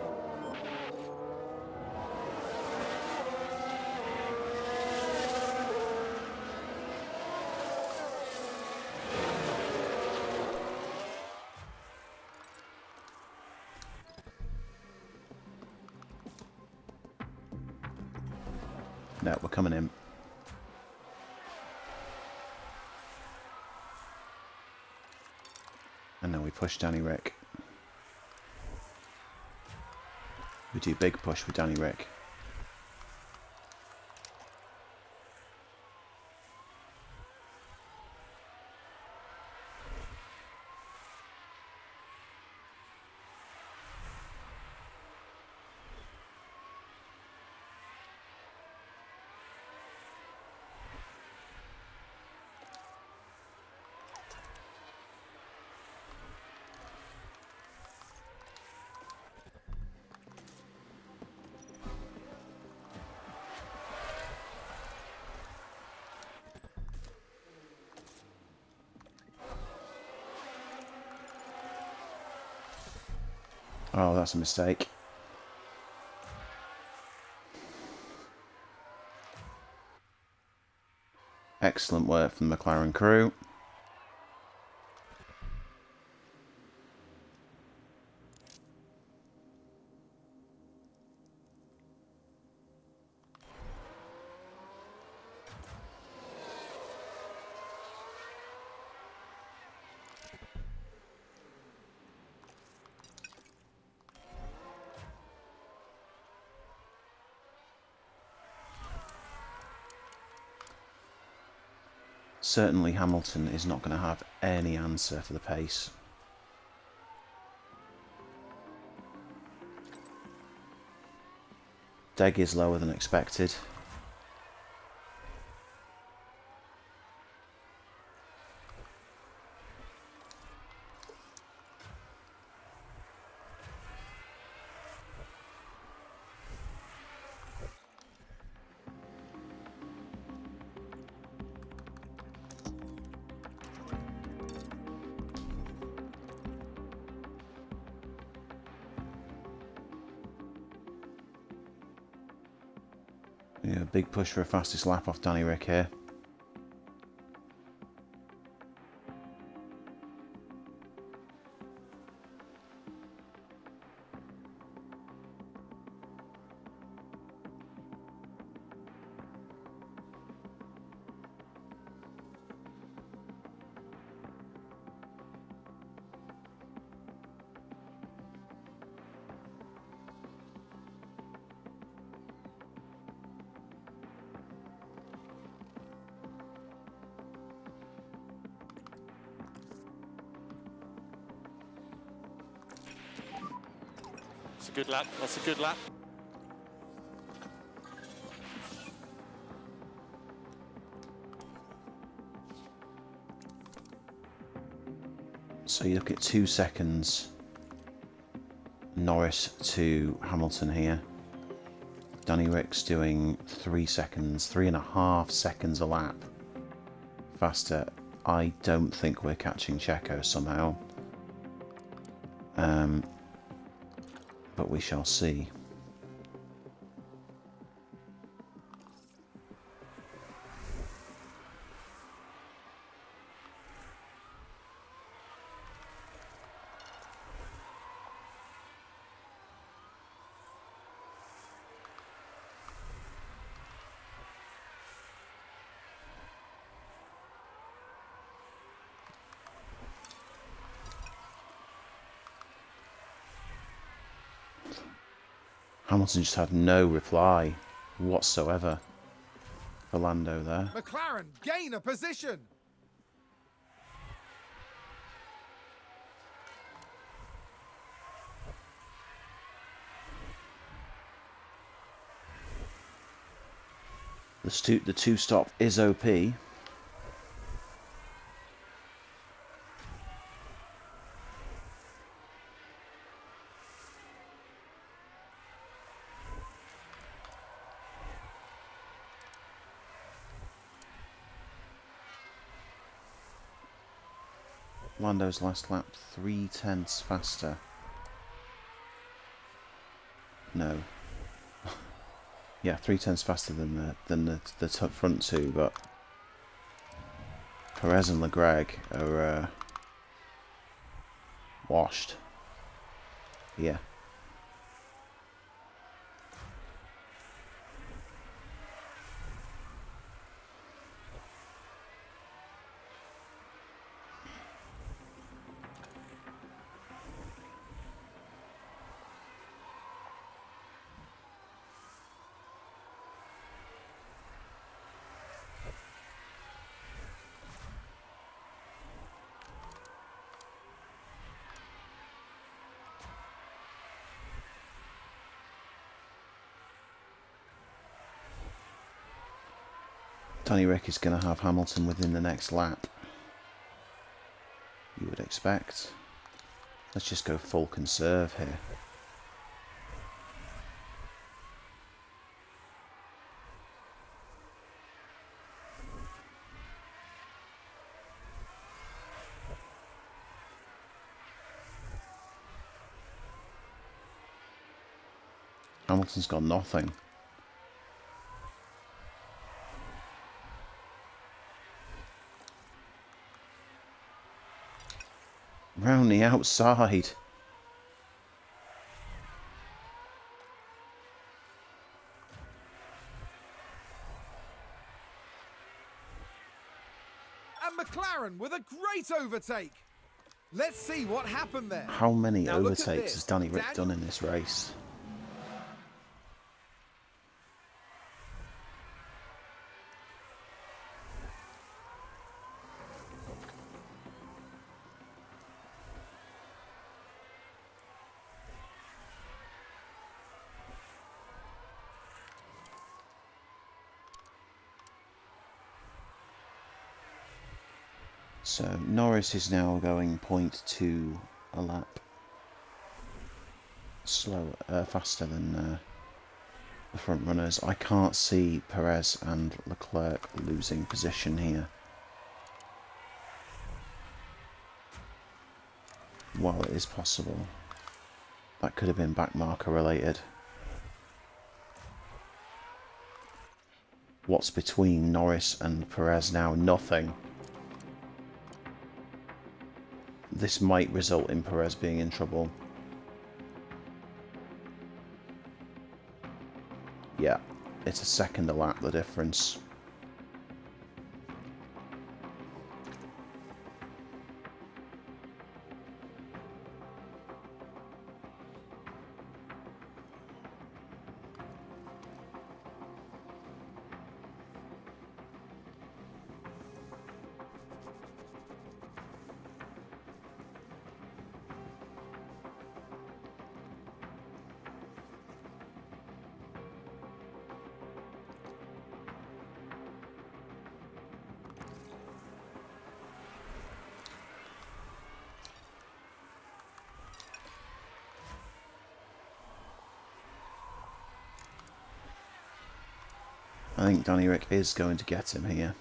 No, we're coming in. And then we push Danny Rick. We do big push with Danny Rick. Oh, that's a mistake. Excellent work from the McLaren crew. Certainly Hamilton is not going to have any answer for the pace. Deg is lower than expected. Yeah, big push for a fastest lap off Danny Rick here. That's a good lap. That's a good lap. So you look at 2 seconds Norris to Hamilton here. Danny Rick's doing 3 seconds, 3.5 seconds a lap faster. I don't think we're catching Checo somehow. But we shall see. Hamilton just had no reply whatsoever for Lando there. McLaren gain a position. The two stop is OP. Lando's last lap 3/10 faster. No. Yeah, 3/10 faster than the front two, but Perez and Leclerc are washed. Yeah. Danny Rick is going to have Hamilton within the next lap. You would expect. Let's just go full conserve here. Hamilton's got nothing. Round the outside. And McLaren with a great overtake. Let's see what happened there. How many Now look at overtakes this. has Danny Rick done in this race? So Norris is now going 0.2 a lap faster than the front runners. I can't see Perez and Leclerc losing position here. While it is possible, that could have been backmarker related. What's between Norris and Perez now? Nothing. This might result in Perez being in trouble. Yeah, it's a second a lap, the difference. I think Danny Rick is going to get him here.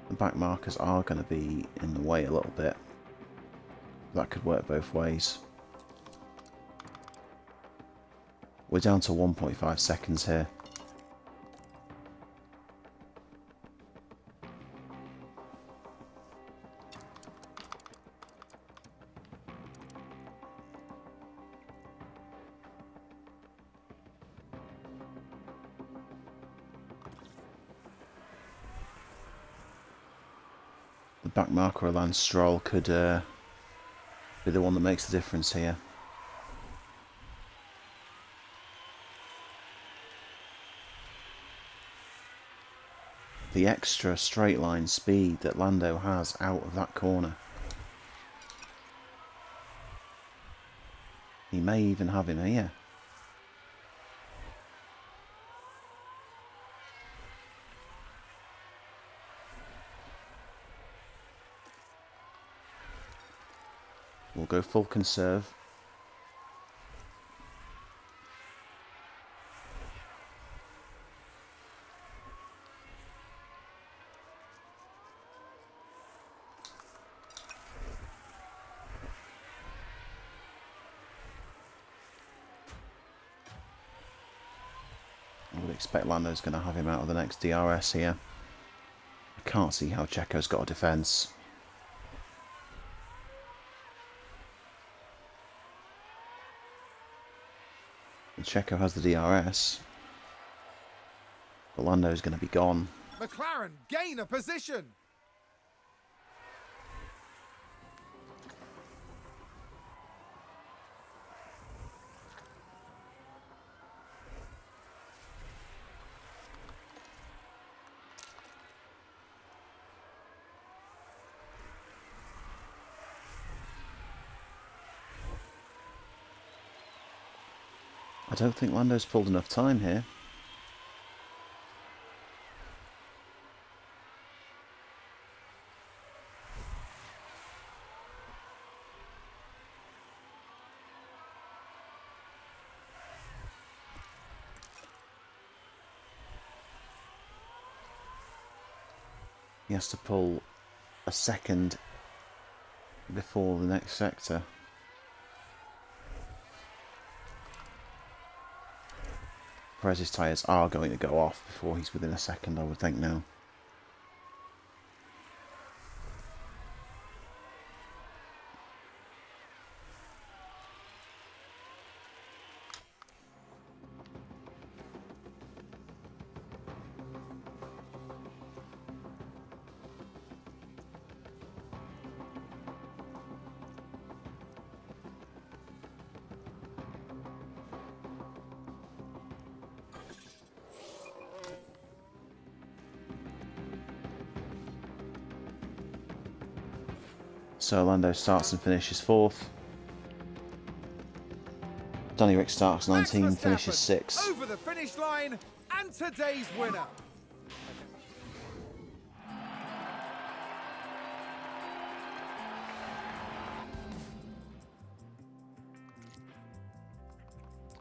The back markers are going to be in the way a little bit. That could work both ways. We're down to 1.5 seconds here. The back marker of Lance Stroll could be the one that makes the difference here. The extra straight line speed that Lando has out of that corner. He may even have him here. We'll go full conserve. I would expect Lando's going to have him out of the next DRS here. I can't see how Checo's got a defence. Checo has the DRS, but Lando's going to be gone. McLaren gain a position. I don't think Lando's pulled enough time here. He has to pull a second before the next sector. Perez's tyres are going to go off before he's within a second, I would think now. So Lando starts and finishes 4th. Danny Rick starts 19, finishes 6th. Over the finish line, and today's winner.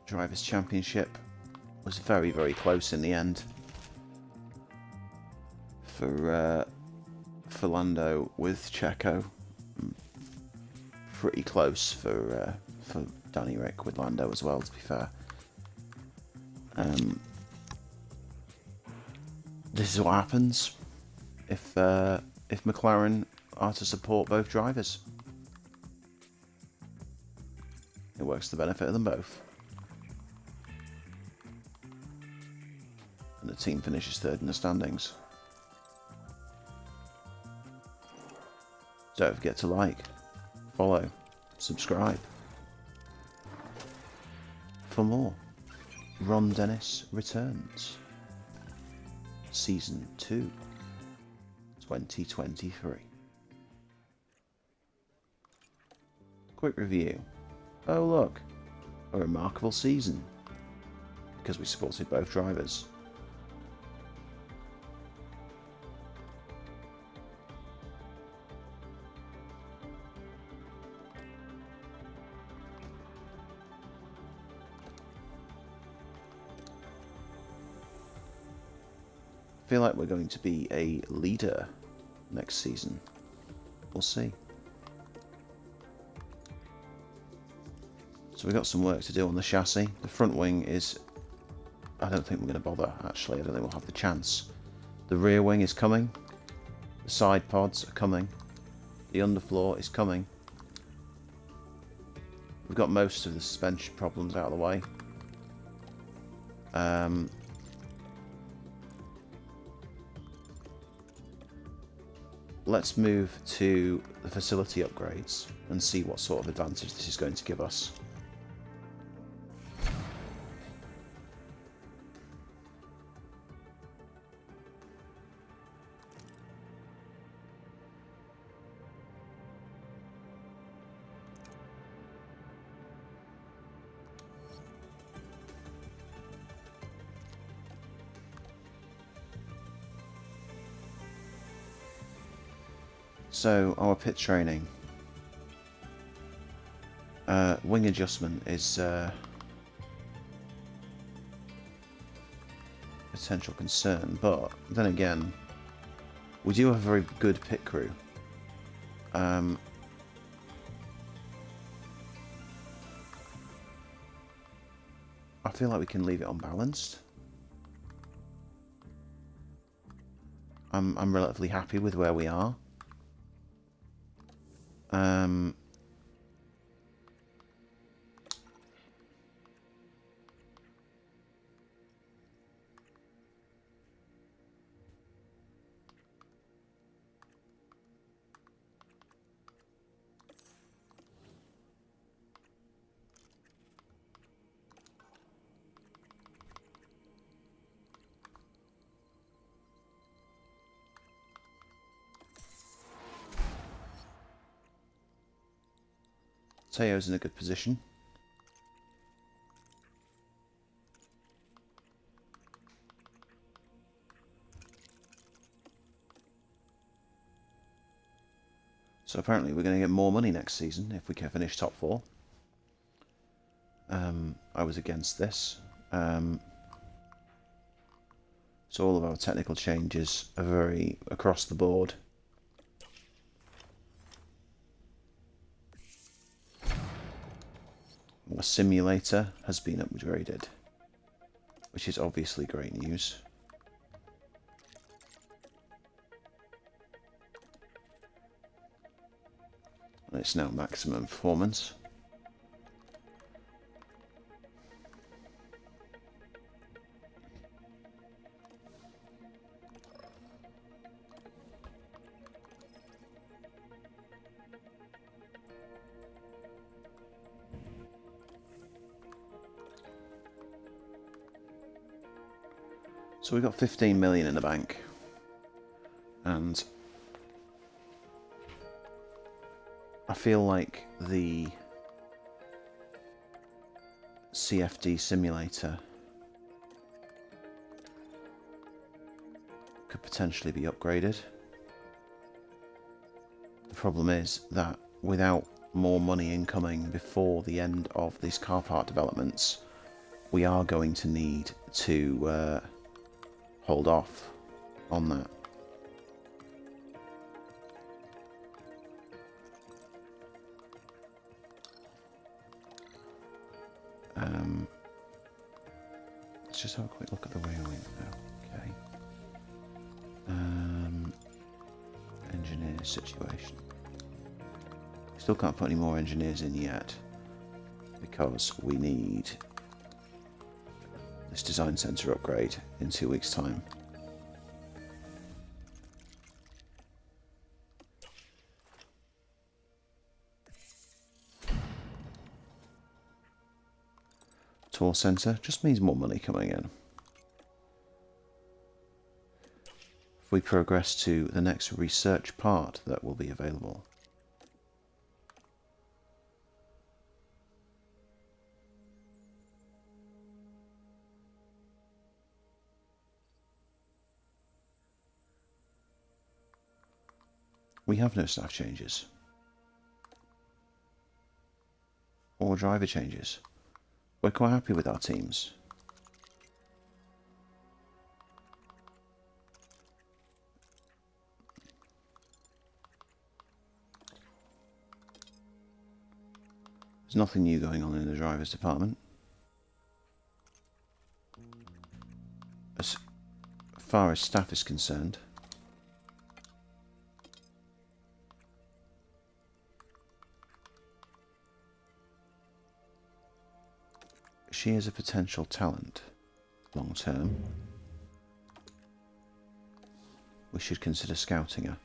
Drivers' Championship was very, very close in the end for Lando with Checo. Pretty close for Danny Rick with Lando as well, to be fair. This is what happens if McLaren are to support both drivers. It works to the benefit of them both. And the team finishes 3rd in the standings. Don't forget to like, follow, subscribe for more. Ron Dennis returns. Season 2, 2023. Quick review. Oh look, a remarkable season because we supported both drivers. I feel like we're going to be a leader next season. We'll see. So we've got some work to do on the chassis. The front wing is... I don't think we're going to bother, actually. I don't think we'll have the chance. The rear wing is coming. The side pods are coming. The underfloor is coming. We've got most of the suspension problems out of the way. Let's move to the facility upgrades and see what sort of advantage this is going to give us. So, our pit training. Wing adjustment is potential concern, but then again, we do have a very good pit crew. I feel like we can leave it unbalanced. I'm relatively happy with where we are. Teo's in a good position. So apparently we're going to get more money next season if we can finish top 4. I was against this. So all of our technical changes are very across the board. Our simulator has been upgraded, which is obviously great news. And it's now maximum performance. So we've got 15 million in the bank, and I feel like the CFD simulator could potentially be upgraded. The problem is that without more money incoming before the end of these car park developments, we are going to need to hold off on that. Let's just have a quick look at the railway now. Okay. Engineer situation. Still can't put any more engineers in yet because we need this design centre upgrade in 2 weeks' time. Tour centre just means more money coming in. If we progress to the next research part that will be available. We have no staff changes or driver changes. We're quite happy with our teams. There's nothing new going on in the drivers department. As far as staff is concerned, she is a potential talent long term. We should consider scouting her.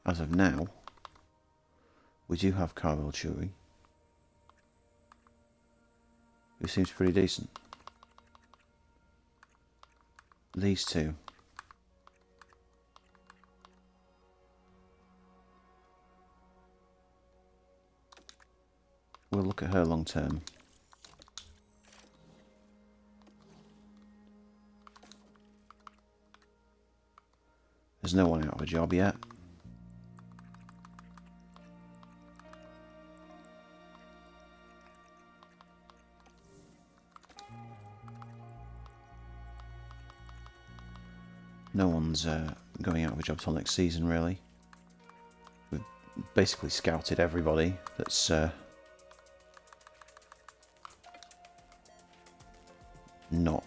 As of now, we do have Carvel Churi, who seems pretty decent. These two. We'll look at her long term. There's no one out of a job yet. No one's going out of a job till next season, really. We've basically scouted everybody that's not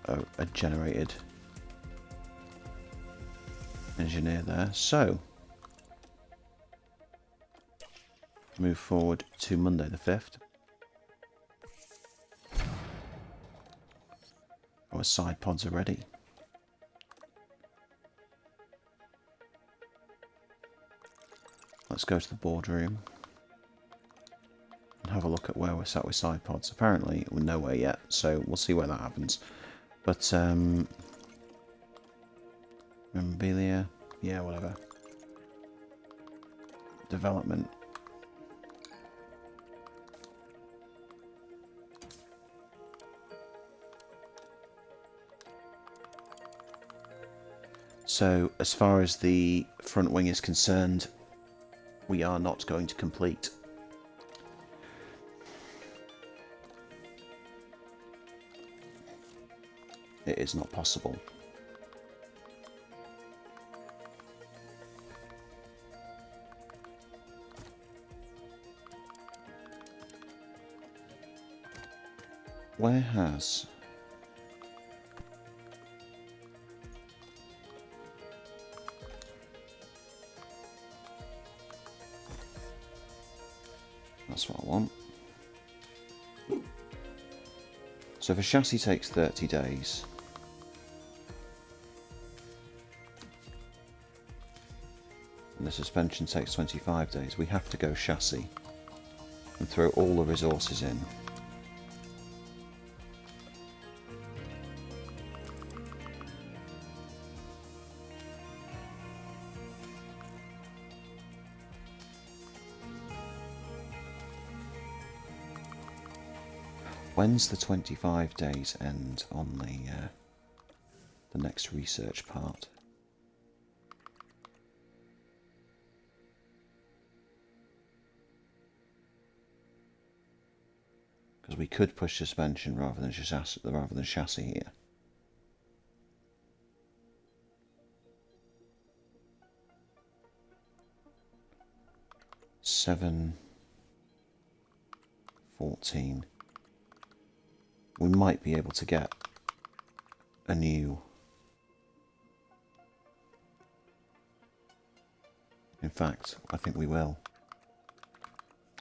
a generated engineer there. So, move forward to Monday the 5th. Our side pods are ready. Let's go to the boardroom and have a look at where we're sat with side pods. Apparently we're nowhere yet, so we'll see where that happens. But memorabilia, yeah, whatever. Development. So as far as the front wing is concerned, we are not going to complete. It is not possible. Where has... That's what I want. So if a chassis takes 30 days, and the suspension takes 25 days, we have to go chassis and throw all the resources in. When's the 25 days end on the next research part? Because we could push suspension rather than chassis here. Seven, 14. We might be able to get a new... In fact, I think we will.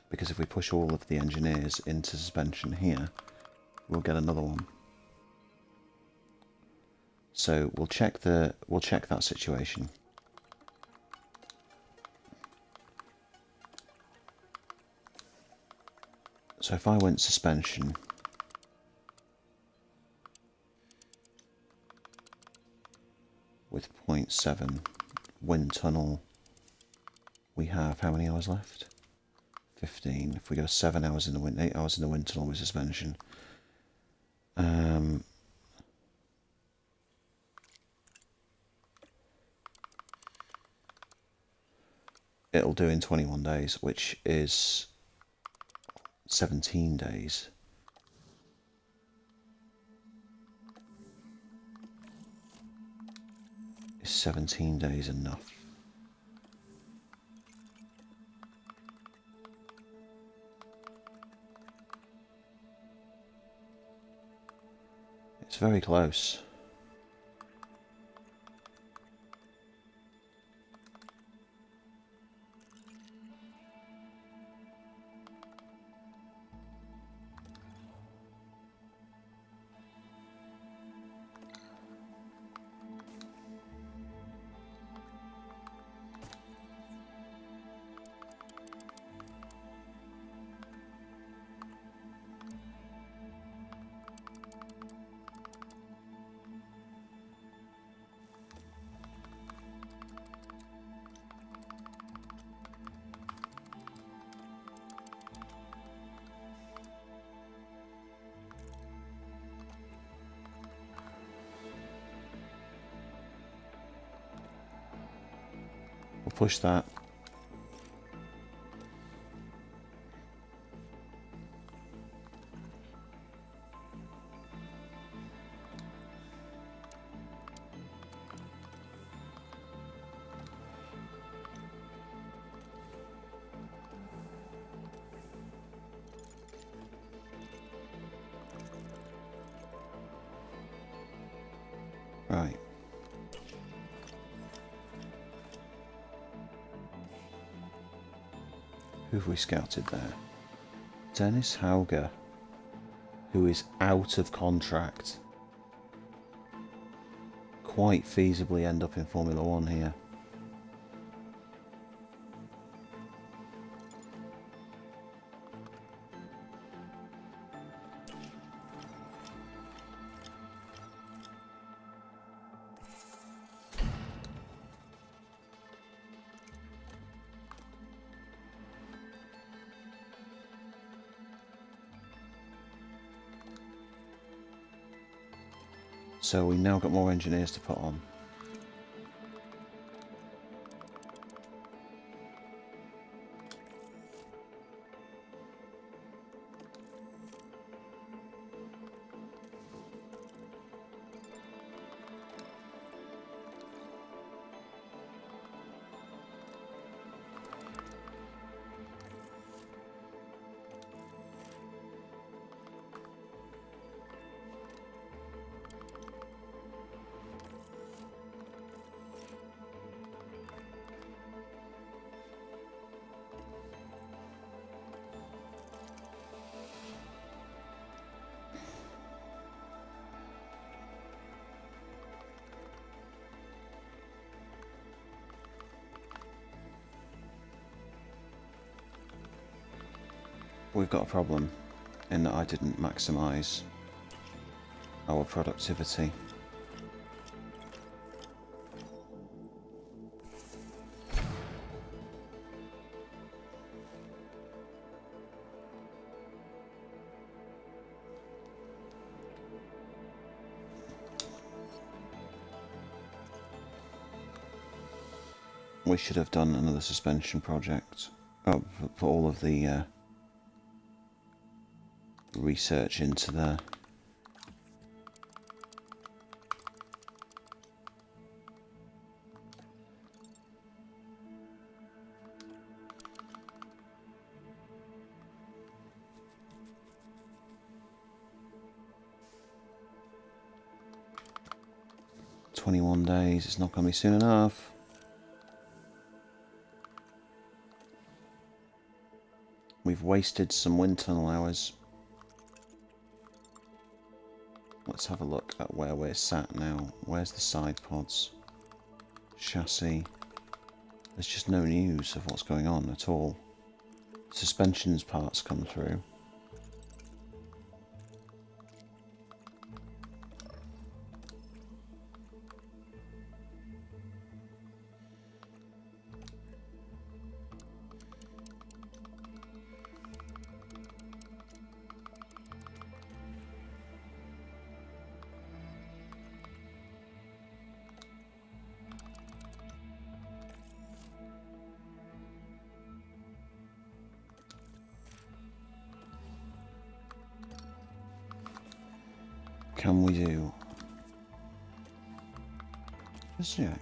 Because if we push all of the engineers into suspension here, we'll get another one. So we'll check that situation. So if I went suspension, with 0.7 wind tunnel, we have how many hours left? 15. If we go 7 hours in the wind, 8 hours in the wind tunnel with suspension, it'll do in 21 days, which is 17 days. Is 17 days enough? It's very close. We'll push that. Right. Who have we scouted there? Dennis Hauger, who is out of contract. Quite feasibly end up in Formula One here. So we now got more engineers to put on. we've got a problem in that I didn't maximise our productivity. We should have done another suspension project. Oh, for all of the research into the "21 days, it's not going to be soon enough." We've wasted some wind tunnel hours. Let's have a look at where we're sat now. Where's the side pods? Chassis. There's just no news of what's going on at all. Suspensions parts come through. Can we do? Just, yeah,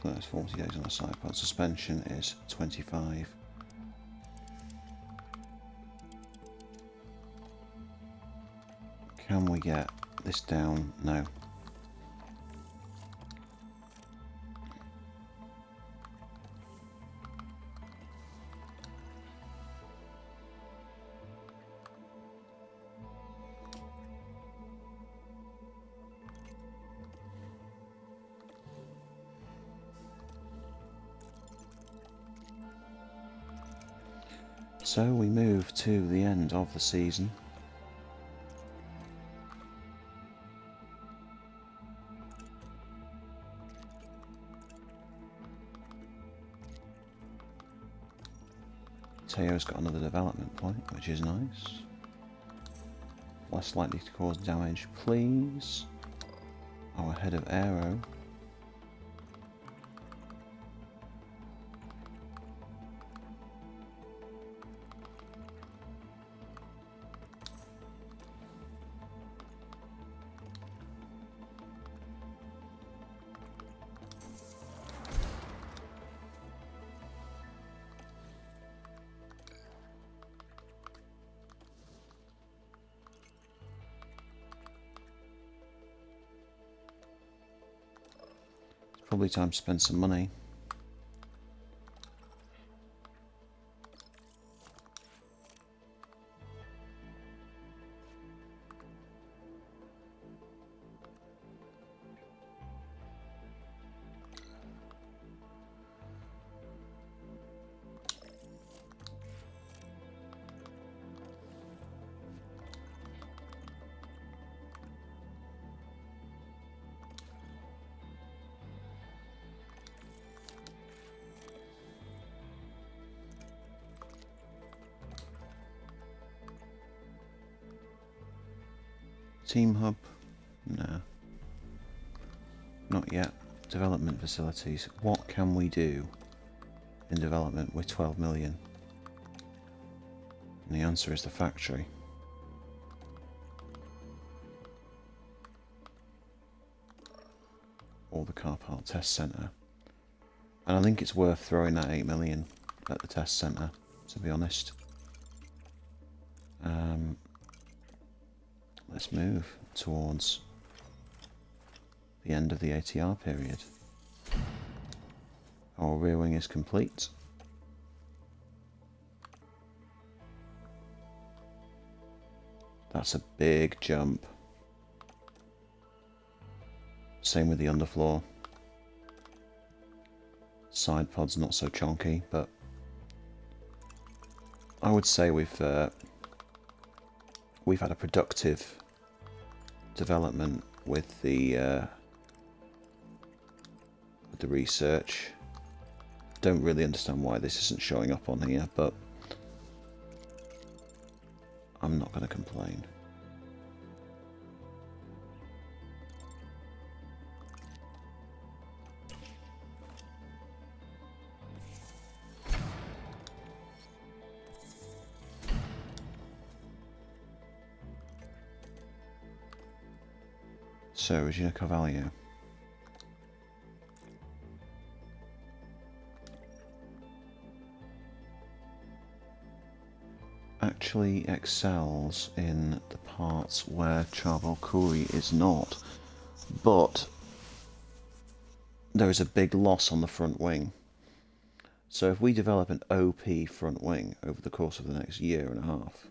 it's 40 days on the side pod. Suspension is 25. Can we get this down? No. So we move to the end of the season. Teo's got another development point, which is nice. Less likely to cause damage, please. Our head of aero. Probably time to spend some money. Team hub? No. Not yet. Development facilities. What can we do in development with 12 million? And the answer is the factory. Or the car park test centre. And I think it's worth throwing that 8 million at the test centre, to be honest. Let's move towards the end of the ATR period. Our rear wing is complete. That's a big jump. Same with the underfloor. Side pod's not so chonky, but I would say we've we've had a productive development with the research. Don't really understand why this isn't showing up on here, but I'm not going to complain. So, Regina Carvalho. Actually excels in the parts where Charbel Khoury is not, but there is a big loss on the front wing. So if we develop an OP front wing over the course of the next year and a half,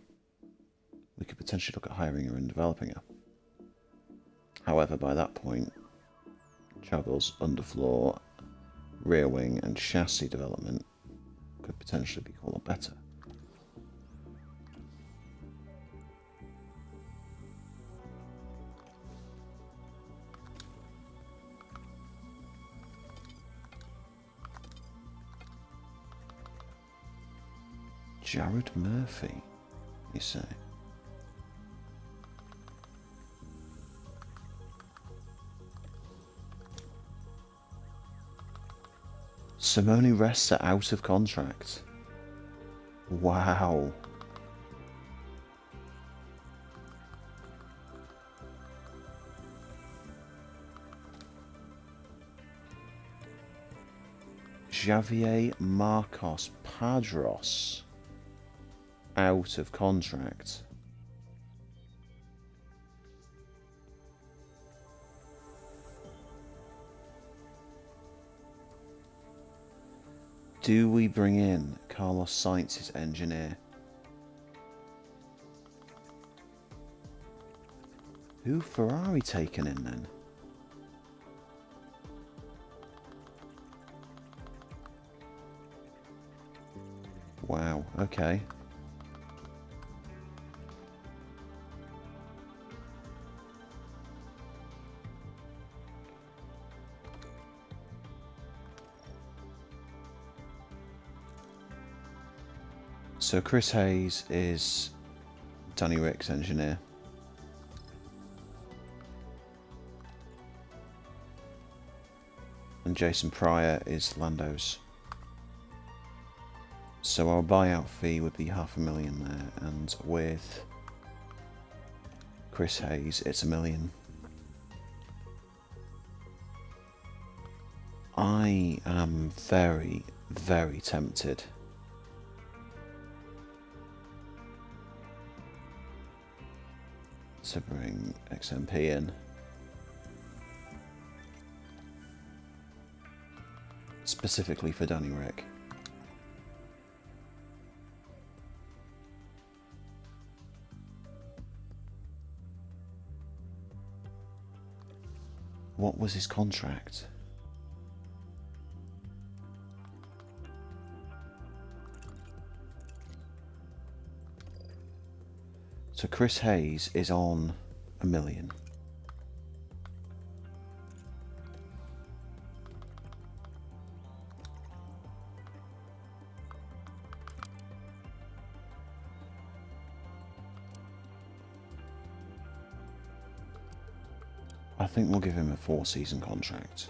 we could potentially look at hiring her and developing her. However, by that point, Charbel's underfloor, rear wing and chassis development could potentially be a lot better. Jared Murphy, you say? Simone Resta out of contract. Wow. Javier Marcos Padros out of contract. Do we bring in Carlos Sainz's engineer? Who Ferrari taken in then? Wow, okay. So Chris Hayes is Danny Rick's engineer. And Jason Pryor is Lando's. So our buyout fee would be $500,000 there, and with Chris Hayes it's $1 million. I am very, very tempted to bring XMP in. Specifically for Danny Rick. What was his contract? So Chris Hayes is on $1 million. I think we'll give him a 4-season contract.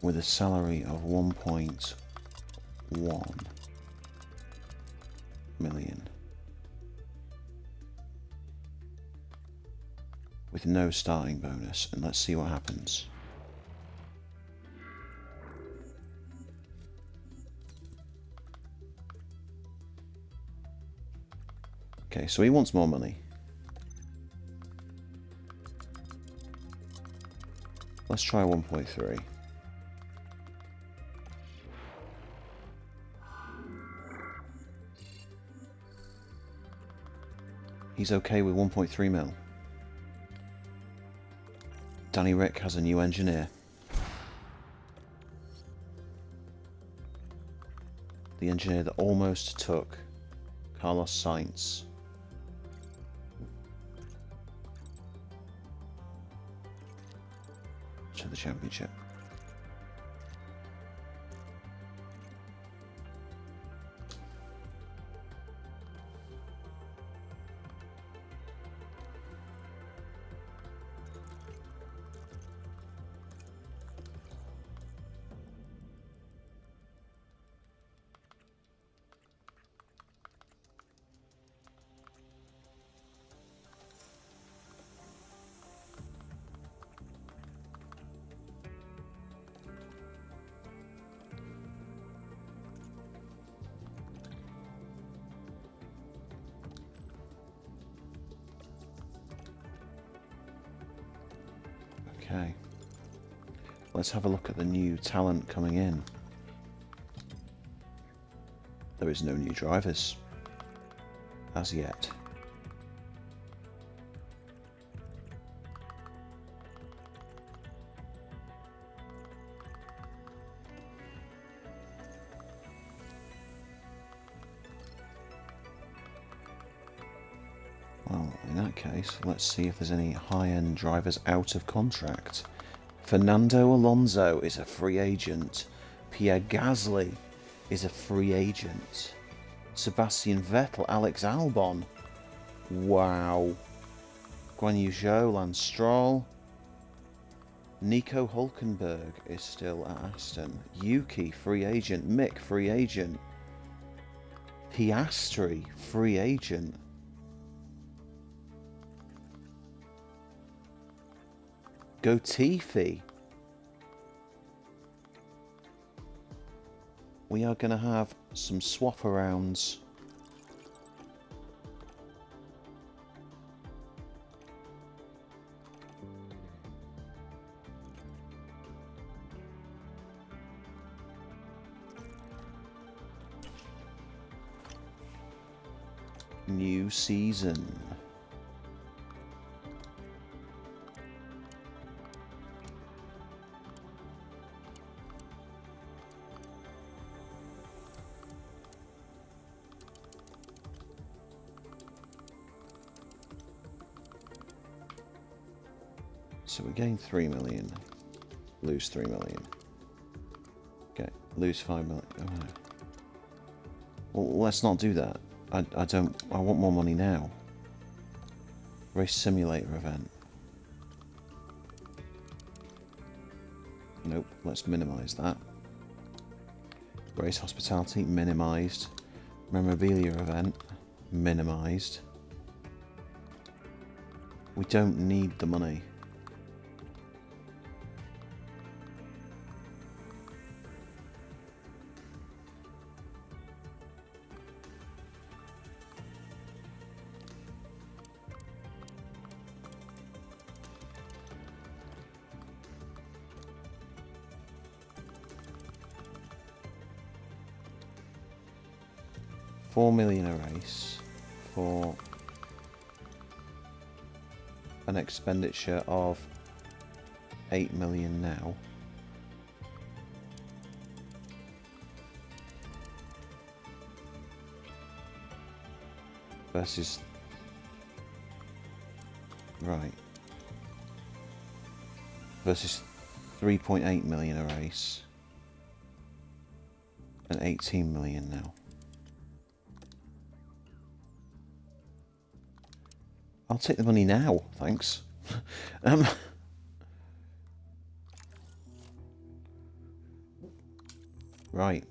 With a salary of 1.1 million. With no starting bonus, and let's see what happens. Okay, so he wants more money. Let's try 1.3. He's okay with 1.3 mil. Danny Rick has a new engineer. the engineer that almost took Carlos Sainz. To the championship. Okay, let's have a look at the new talent coming in. There is no new drivers as yet. Well, in that case, let's see if there's any high-end drivers out of contract. Fernando Alonso is a free agent. Pierre Gasly is a free agent. Sebastian Vettel, Alex Albon. Wow. Guan Yu Zhou, Lance Stroll. Nico Hulkenberg is still at Aston. Yuki, free agent. Mick, free agent. Piastri, free agent. Gotifi. We are going to have some swap arounds. New season. So we gain 3 million, lose 3 million. Okay, lose 5 million. Oh, no. Well, let's not do that. I want more money now. Race simulator event. Nope, let's minimize that. Race hospitality, minimized. Memorabilia event, minimized. We don't need the money. $4 million a race for an expenditure of 8 million now. Versus, right, versus 3.8 million a race and 18 million now. I'll take the money now, thanks. Right.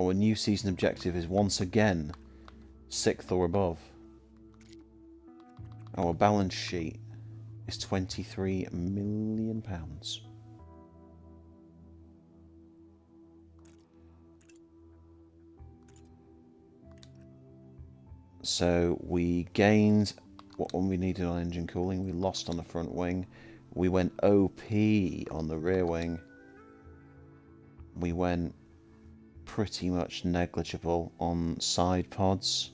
Our new season objective is once again 6th or above. Our balance sheet is £23 million. So we gained what we needed on engine cooling, we lost on the front wing, we went OP on the rear wing, we went pretty much negligible on side pods.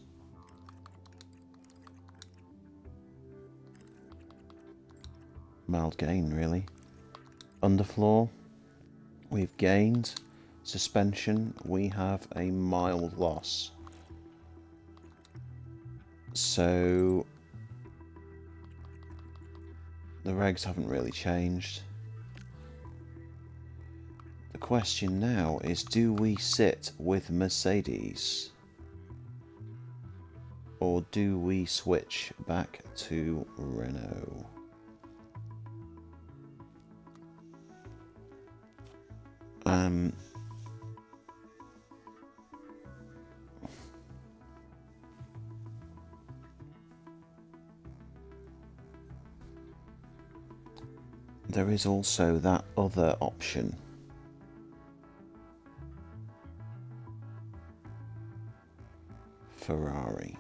Mild gain really. Underfloor, we've gained Suspension, we have a mild loss. So the regs haven't really changed. The question now is, do we sit with Mercedes? Or do we switch back to Renault? There is also that other option. Ferrari.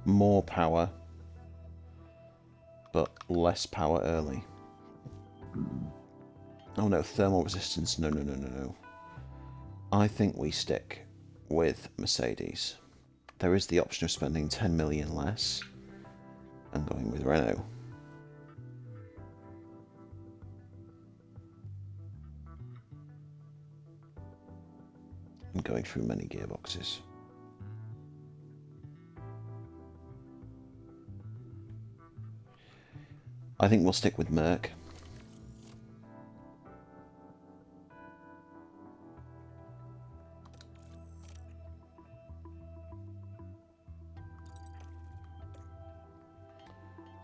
More power, but less power early. Oh no, thermal resistance. No. I think we stick with Mercedes. There is the option of spending 10 million less and going with Renault. And going through many gearboxes. I think we'll stick with Merc.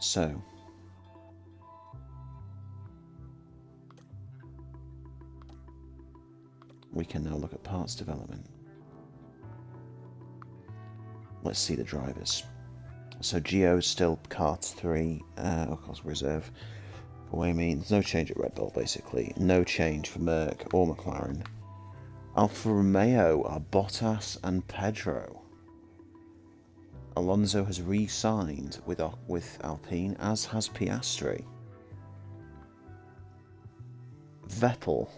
So, we can now look at parts development. Let's see the drivers. So Gio's still kart 3, of course reserve. For what I mean, there's no change at Red Bull basically. No change for Merc or McLaren. Alfa Romeo are Bottas and Pedro. Alonso has re-signed with Alpine, as has Piastri. Vettel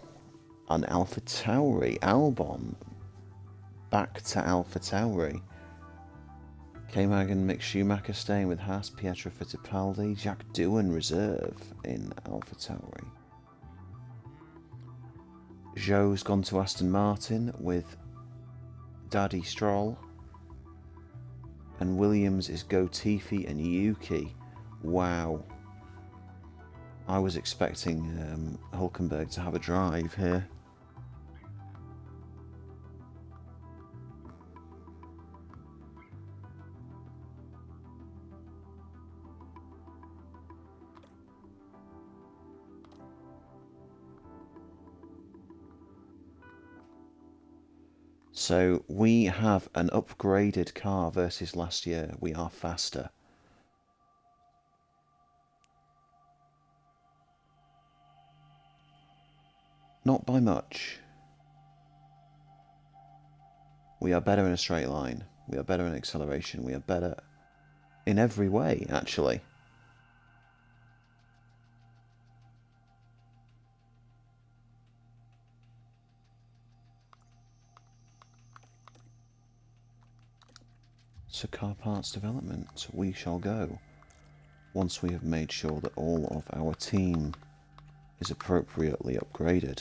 and AlphaTauri. Albon back to AlphaTauri. K-Mag and Mick Schumacher staying with Haas. Pietro Fittipaldi. Jack Doohan reserve in AlphaTauri. Zhou's gone to Aston Martin with Daddy Stroll. And Williams is Gotifi and Yuki. Wow. I was expecting Hulkenberg to have a drive here. So we have an upgraded car versus last year. We are faster. Not by much. We are better in a straight line. We are better in acceleration. We are better in every way, actually. So car parts development, we shall go once we have made sure that all of our team is appropriately upgraded.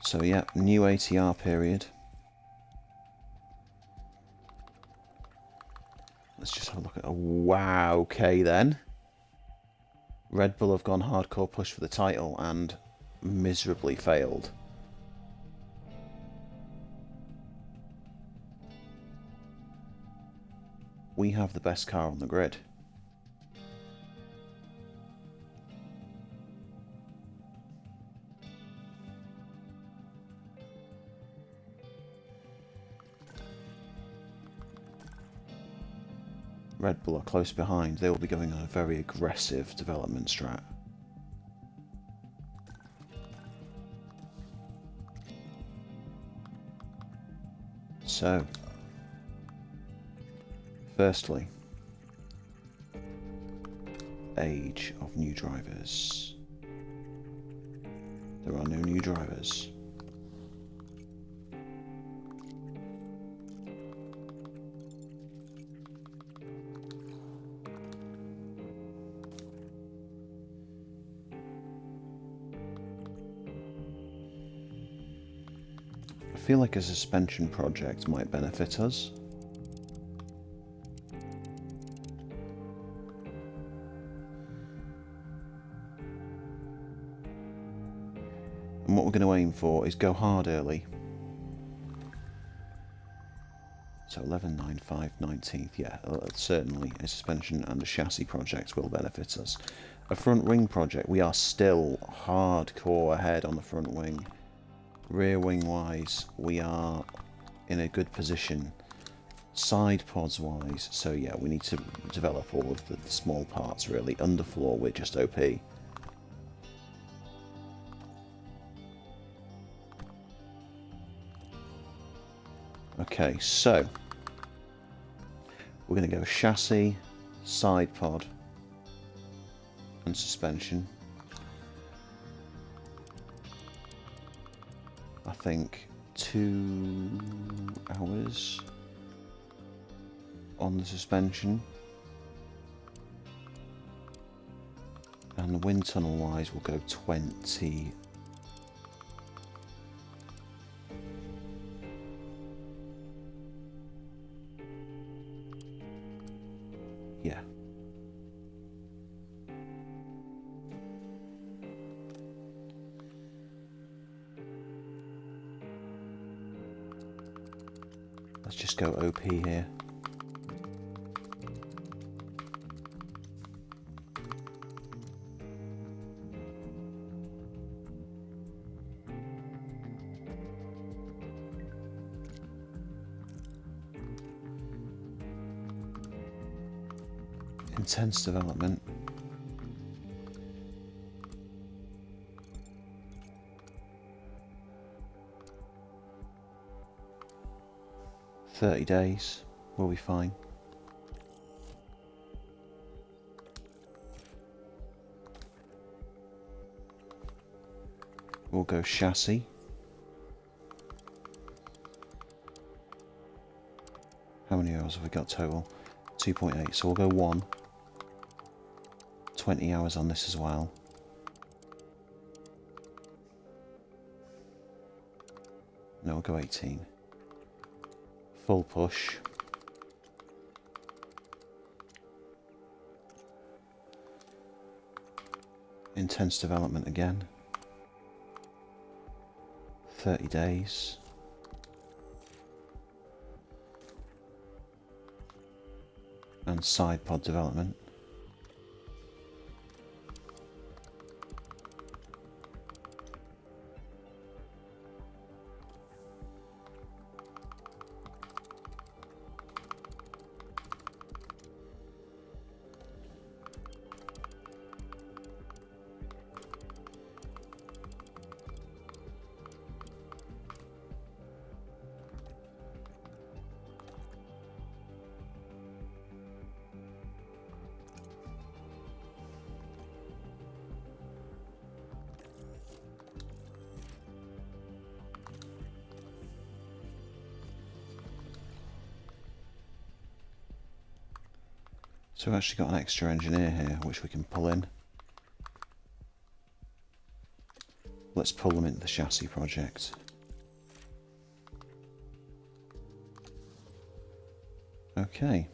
So yeah, new ATR period. Let's just have a look at, wow, okay then. Red Bull have gone hardcore push for the title and miserably failed. We have the best car on the grid. Red Bull are close behind. They will be going on a very aggressive development strat. So, firstly, age of new drivers. There are no new drivers. feel like a suspension project might benefit us. And what we're going to aim for is go hard early. So 11, 9, 5, 19th, yeah, certainly a suspension and a chassis project will benefit us. A front wing project, we are still hardcore ahead on the front wing. Rear wing wise, we are in a good position. Side pods wise, so yeah, we need to develop all of the small parts really. Underfloor, we're just OP. Okay, so we're going to go chassis, side pod, and suspension. I think 2 hours on the suspension. And the wind tunnel wise, we'll go 20. Yeah. Let's just go OP here. Intense development. "30 days, we'll be fine." We'll go chassis. How many hours have we got total? 2.8, so we'll go 1. 20 hours on this as well. No, we'll go 18. Full push. Intense development again. 30 days. And side pod development. So we've actually got an extra engineer here which we can pull in. Let's pull them into the chassis project. Okay.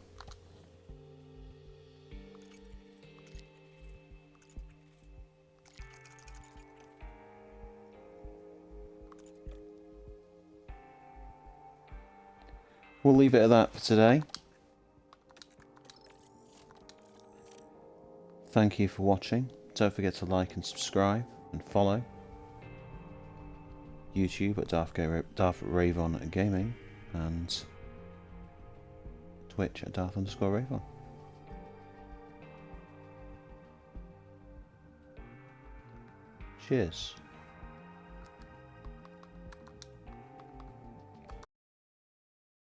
We'll leave it at that for today. Thank you for watching. Don't forget to like and subscribe and follow YouTube at Darth Ravon Gaming and Twitch at Darth_Ravon. Cheers.